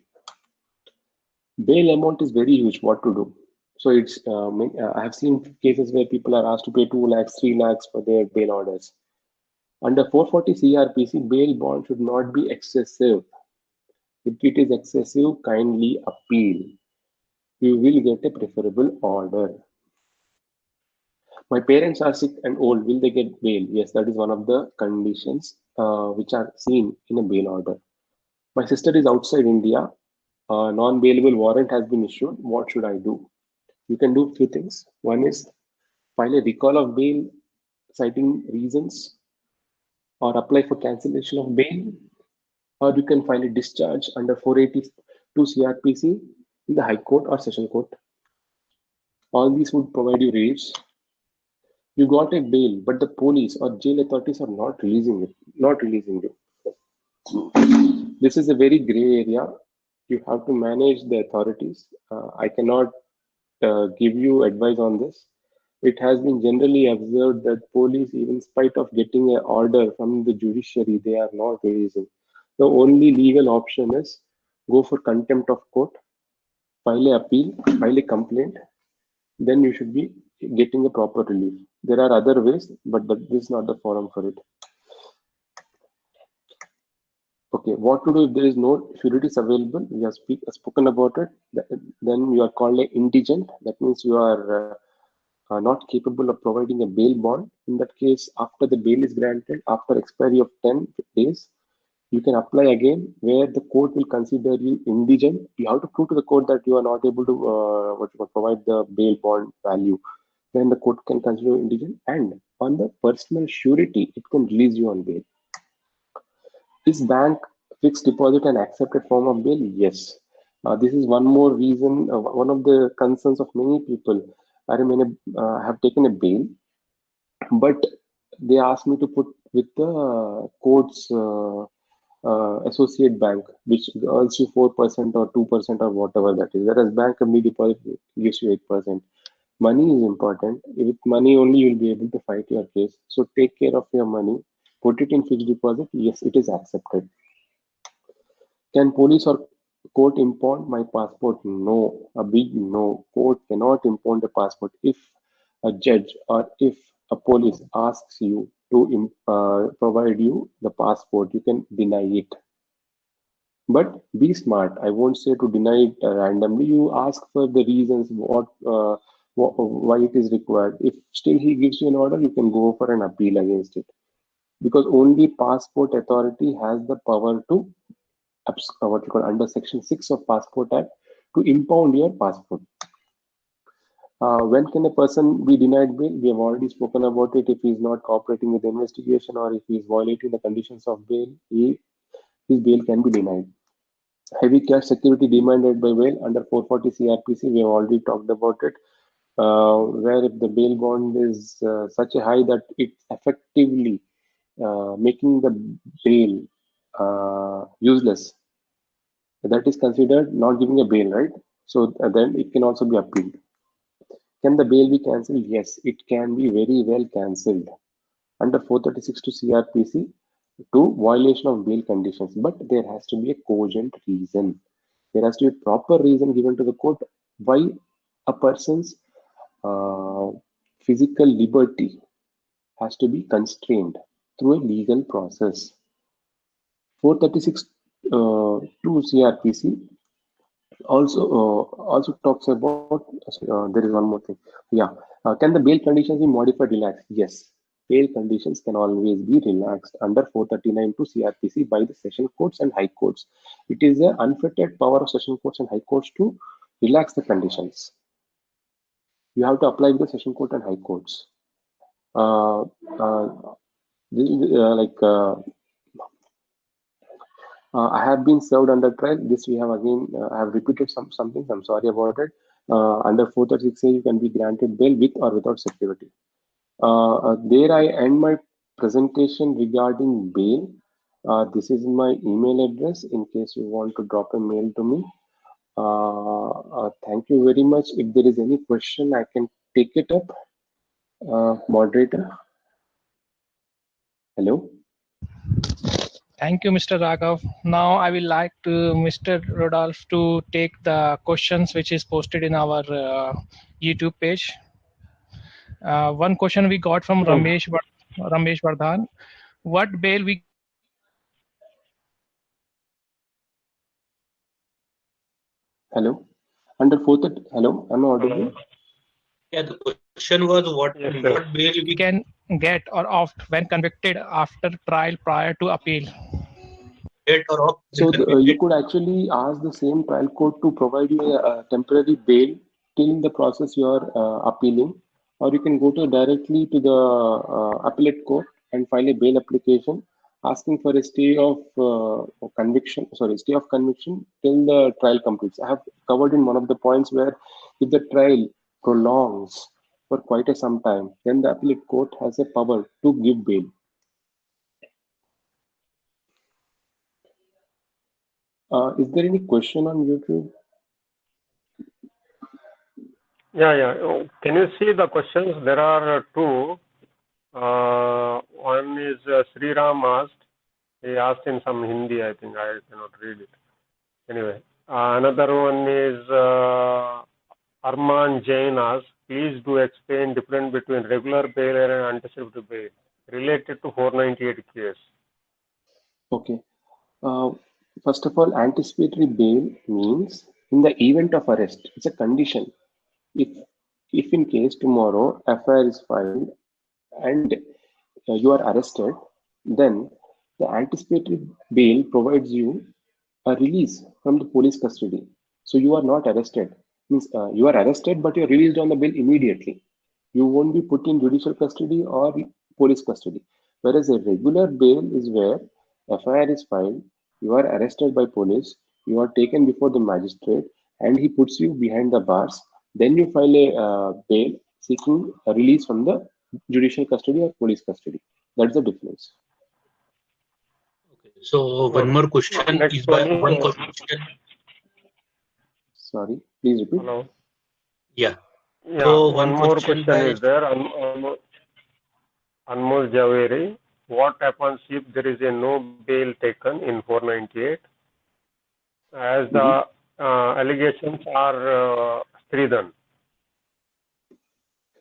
Bail amount is very huge. What to do? So it's I have seen cases where people are asked to pay 2 lakhs, 3 lakhs for their bail orders. Under 440 CRPC, bail bond should not be excessive. If it is excessive, kindly appeal. You will get a preferable order. My parents are sick and old. Will they get bail? Yes, that is one of the conditions which are seen in a bail order. My sister is outside India. Non-bailable warrant has been issued. What should I do? You can do a few things. One is file a recall of bail citing reasons, or apply for cancellation of bail, or you can file a discharge under 482 CRPC in the High Court or Session Court. All these would provide you reliefs. You got a bail, but the police or jail authorities are not releasing you. This is a very gray area. You have to manage the authorities. I cannot give you advice on this. It has been generally observed that police, even in spite of getting an order from the judiciary, they are not releasing. The only legal option is go for contempt of court, file an appeal, file a complaint, then you should be getting a proper relief. There are other ways, but this is not the forum for it. Okay, what to do if there is no sureties available? We have spoken about it. Then you are called an indigent. That means you are not capable of providing a bail bond. In that case, after the bail is granted, after expiry of 10 days, you can apply again, where the court will consider you indigent. You have to prove to the court that you are not able to provide the bail bond value. Then the court can consider you indigent, and on the personal surety, it can release you on bail. Is bank fixed deposit an accepted form of bail? Yes. This is one more reason, one of the concerns of many people. I have taken a bail, but they asked me to put with the court's associate bank, which earns you 4% or 2% or whatever that is. Whereas bank only deposit gives you 8%. Money is important. With money only you will be able to fight your case. So take care of your money. Put it in fixed deposit. Yes, it is accepted. Can police or court impound my passport? No, a big no. Court cannot impound a passport. If a judge or if a police asks you to provide you the passport, you can deny it. But be smart. I won't say to deny it randomly. You ask for the reasons why it is required. If still he gives you an order, you can go for an appeal against it. Because only passport authority has the power to what you call under Section 6 of Passport Act to impound your passport. When can a person be denied bail? We have already spoken about it. If he is not cooperating with the investigation or if he is violating the conditions of bail, his bail can be denied. Heavy cash security demanded by bail under 440 CRPC, we have already talked about it. Where if the bail bond is such a high that it's effectively making the bail useless, that is considered not giving a bail, right? So then it can also be appealed. Can the bail be cancelled? Yes, it can be very well cancelled under 436 to CRPC to violation of bail conditions, but there has to be a cogent reason. There has to be a proper reason given to the court why a person's physical liberty has to be constrained through a legal process. 436 to CRPC also talks about, there is one more thing. Yeah, can the bail conditions be modified, relaxed? Yes, bail conditions can always be relaxed under 439 to CRPC by the session courts and high courts. It is an unfettered power of session courts and high courts to relax the conditions. You have to apply with the session court and high courts. I have been served under trial. This we have again, I have repeated some things. I'm sorry about it. Under 436A, you can be granted bail with or without security. There I end my presentation regarding bail. This is my email address in case you want to drop a mail to me. Thank you very much. If there is any question, I can take it up. Moderator. Hello. Thank you, Mr. Raghav. Now I will like to Mr. Rodolph to take the questions which is posted in our YouTube page. One question we got from Ramesh Vardhan. What bail we Hello. Under 430. Hello. Am I audible? Yeah, the question was what bail we can get or opt when convicted after trial prior to appeal? get or opt. So you could actually ask the same trial court to provide you a temporary bail till the process you are appealing, or you can go directly to the appellate court and file a bail application asking for a stay of conviction till the trial completes. I have covered in one of the points where if the trial prolongs for quite some time, then the appellate court has a power to give bail. Is there any question on YouTube? Yeah. Can you see the questions? There are two. One is Sri Ram asked. He asked in some Hindi, I think. I cannot read it. Anyway, another one is Arman Jain asked, please do explain difference between regular bail and anticipatory bail related to 498 case. Okay. First of all, anticipatory bail means in the event of arrest. It's a condition. If in case tomorrow FIR is filed and you are arrested, then the anticipatory bail provides you a release from the police custody. So you are not arrested. Means you are arrested, but you are released on the bail immediately. You won't be put in judicial custody or police custody. Whereas a regular bail is where FIR is filed, you are arrested by police, you are taken before the magistrate, and he puts you behind the bars. Then you file a bail seeking a release from the judicial custody or police custody. That's the difference. Okay. So one more question Next is by one, one question. Sorry, please repeat. Hello. Yeah. Yeah. So one more question is there. Anmol Javeri. What happens if there is a no bail taken in 498 as the allegations are Stridhan?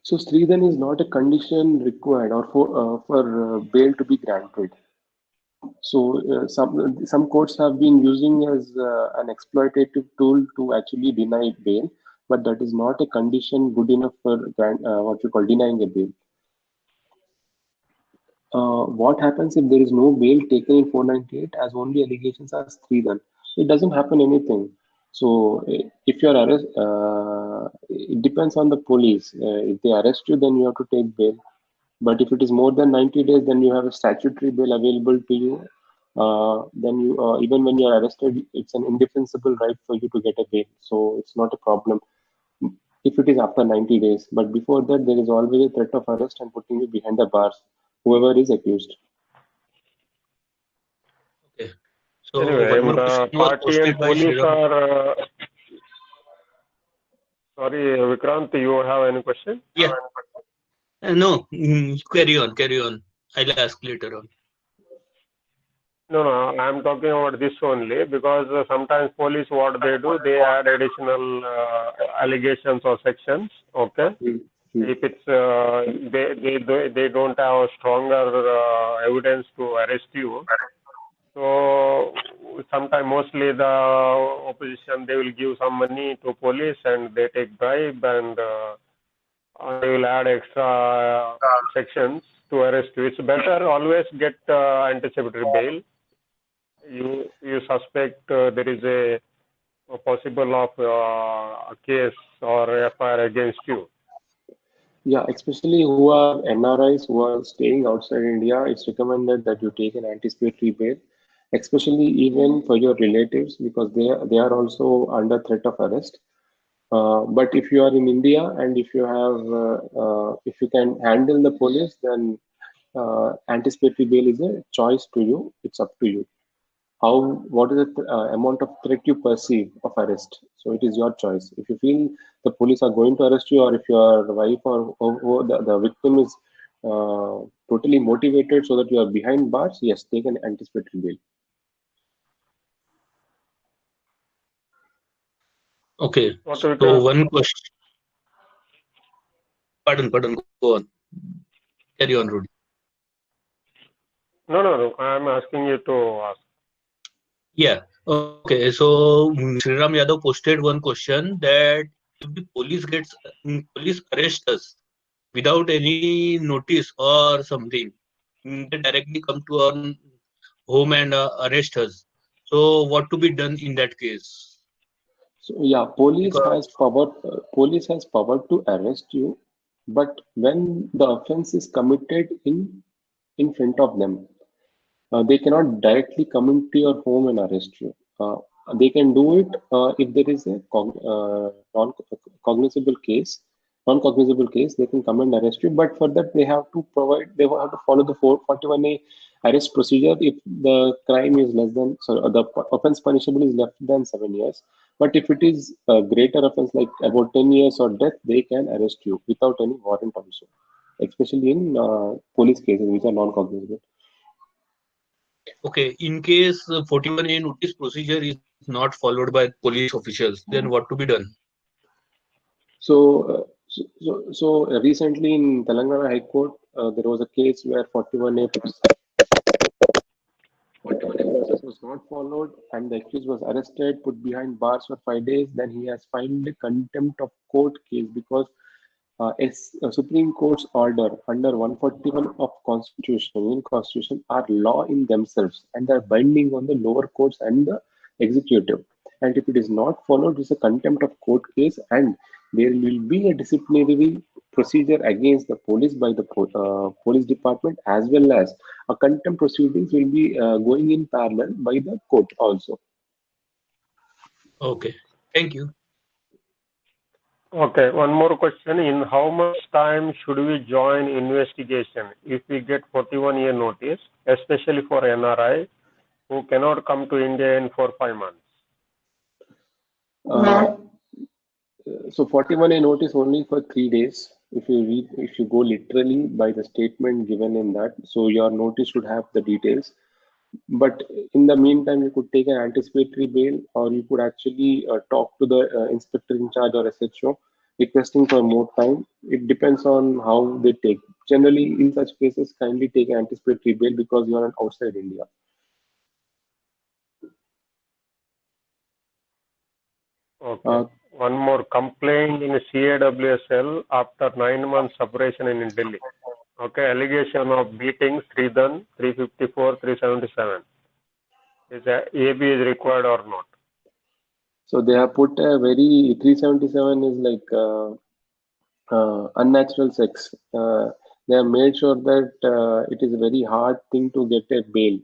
So Stridhan is not a condition required or for bail to be granted. So some courts have been using as an exploitative tool to actually deny bail, but that is not a condition good enough for what you call denying a bail. What happens if there is no bail taken in 498 as only allegations are Stridhan? It doesn't happen anything. So if you are arrested, it depends on the police. If they arrest you, then you have to take bail. But if it is more than 90 days, then you have a statutory bail available to you. Then you, even when you are arrested, it's an indefensible right for you to get a bail. So it's not a problem if it is after 90 days. But before that, there is always a threat of arrest and putting you behind the bars, whoever is accused. Okay. So anyway, one more question was party and posted by police Sriram. are. Sorry, Vikrant, you have any question? Yeah. No, carry on. I'll ask later on. No, I'm talking about this only because sometimes police, what they do, they add additional allegations or sections. Okay, if it's they don't have stronger evidence to arrest you, so sometimes mostly the opposition, they will give some money to police and they take bribe and they will add extra sections to arrest you. It's better always get anticipatory bail. You suspect there is a possible of a case or FIR against you. Yeah, especially who are NRIs who are staying outside India, it's recommended that you take an anticipatory bail, especially even for your relatives because they are also under threat of arrest. But if you are in India and if you have, if you can handle the police, then anticipatory bail is a choice to you. It's up to you. What is the amount of threat you perceive of arrest? So it is your choice. If you feel the police are going to arrest you, or if your wife or the victim is totally motivated so that you are behind bars, yes, take an anticipatory bail. Okay. What So we can, one question. Pardon. Go on. Carry on, Rudy. no. I'm asking you to ask. Yeah. Okay. So Sriram Yadav posted one question that if the police arrest us without any notice or something, they directly come to our home and arrest us. So what to be done in that case? So yeah, police Because has power. Police has power to arrest you, but when the offense is committed in front of them, they cannot directly come into your home and arrest you. They can do it if there is a non-cognizable case. Non-cognizable case, they can come and arrest you. But for that, they have to provide. They have to follow the 441A arrest procedure if the crime is less than, the offense punishable is less than 7 years. But if it is a greater offense like about 10 years or death, they can arrest you without any warrant also, especially in police cases which are non-cognizable. okay, in case 41A notice procedure is not followed by police officials, then what to be done? So recently in Telangana High Court, there was a case where 41A process was not followed and the accused was arrested, put behind bars for 5 days. Then he has filed a contempt of court case because a Supreme Court's order under 141 of Indian Constitution are law in themselves and are binding on the lower courts and the executive. And if it is not followed, it's a contempt of court case, and there will be a disciplinary procedure against the police by the police department, as well as a contempt proceedings will be going in parallel by the court also. Okay, thank you. Okay, one more question. In how much time should we join investigation if we get 41-year notice, especially for NRI who cannot come to India in 4-5 months? So 41A notice only for 3 days. If you go literally by the statement given in that, so your notice should have the details. But in the meantime, you could take an anticipatory bail, or you could actually talk to the inspector in charge or SHO requesting for more time. It depends on how they take. Generally, in such cases, kindly take an anticipatory bail because you are outside India. Okay. One more complaint in CAWSL after 9 months separation in Delhi. Okay, allegation of beatings, 3 done, 354, 377. Is AB is required or not? So they have put a very 377 is like unnatural sex. They have made sure that it is a very hard thing to get a bail.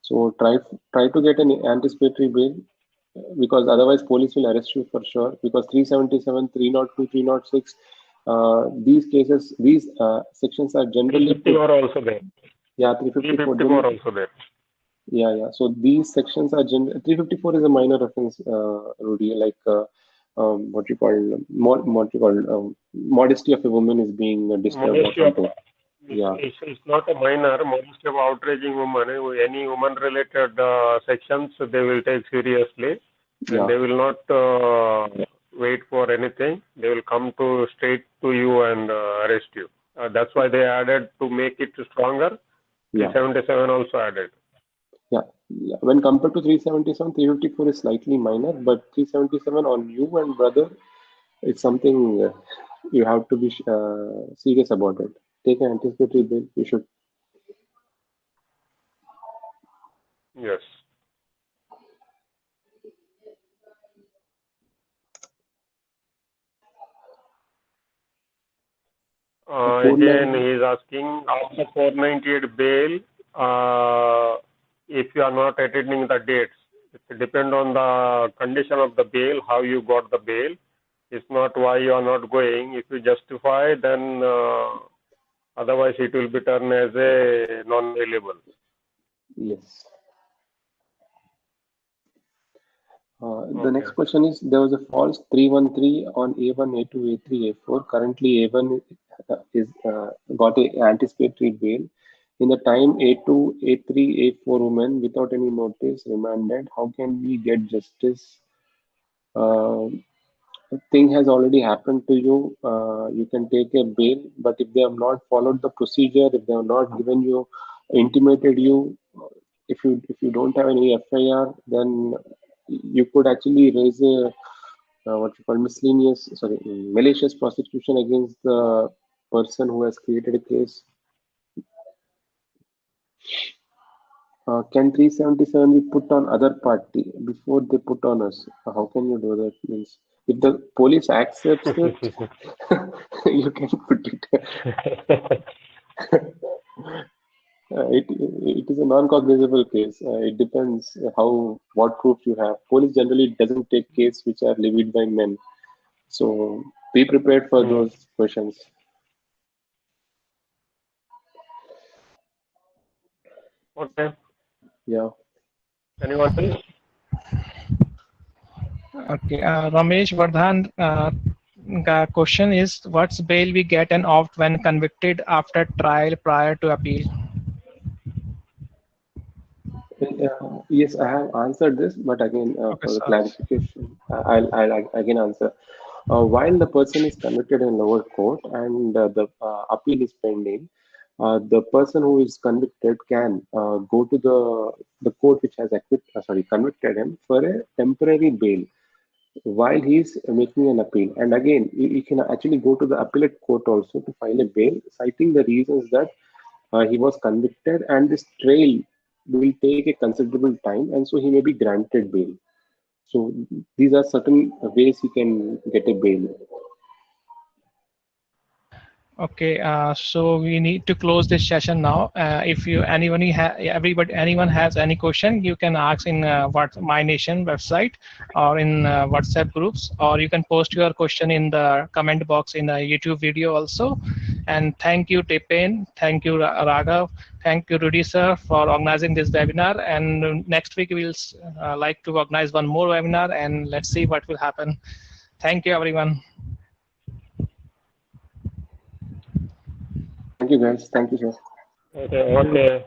So try to get an anticipatory bail, because otherwise police will arrest you for sure. Because 377, 302, 306, these cases, these sections are generally 354 also there. Yeah, 354 also there. Yeah. So these sections are 354 is a minor offense, Rudy. Like modesty of a woman is being disturbed. Yeah. It's not a minor. Modesty of outraging woman. Any woman-related sections they will take seriously, and they will not wait for anything. They will come straight to you and arrest you. That's why they added, to make it stronger. 377 also added. Yeah. When compared to 377, 354 is slightly minor, but 377 on you and brother, it's something you have to be serious about it. Take an anticipatory bail. You should. Yes. Again, he is asking, after 498 bail, if you are not attending the dates, it depends on the condition of the bail, how you got the bail. If not, why you are not going? If you justify, then otherwise it will be turned as a non-available. Yes. The Okay. next question is, there was a false 313 on A1, A2, A3, A4. Currently, A1 is got a anticipatory bail. In the time A2, A3, A4 women without any notice remanded, how can we get justice? Thing has already happened to you. You can take a bail, but if they have not followed the procedure, if they have not given you, intimated you, if you don't have any FIR, then you could actually raise a what you call malicious prosecution against the person who has created a case. Can 377 be put on other party before they put on us? How can you do that? Means if the police accepts it, you can put it. It is a non-cognizable case. It depends what proof you have. Police generally doesn't take cases which are levied by men. So be prepared for those questions. Okay. Yeah. Anyone else? Okay, Ramesh Vardhan, question is, what's bail we get and opt when convicted after trial prior to appeal? Yes, I have answered this, but again, Okay, for the sir. clarification, I'll again answer. While the person is convicted in lower court and the appeal is pending, the person who is convicted can go to the court which has convicted him for a temporary bail while he is making an appeal. And again, he can actually go to the appellate court also to file a bail, citing the reasons that he was convicted and this trial will take a considerable time, and so he may be granted bail. So these are certain ways he can get a bail. Okay, so we need to close this session now. If anyone has any question, you can ask in My Nation website or in WhatsApp groups, or you can post your question in the comment box in the YouTube video also. And thank you, Tipen. Thank you, Raghav. Thank you, Rudy sir, for organizing this webinar. And next week we'll like to organize one more webinar, and let's see what will happen. Thank you, everyone. Thank you, guys. Thank you, sir. Okay.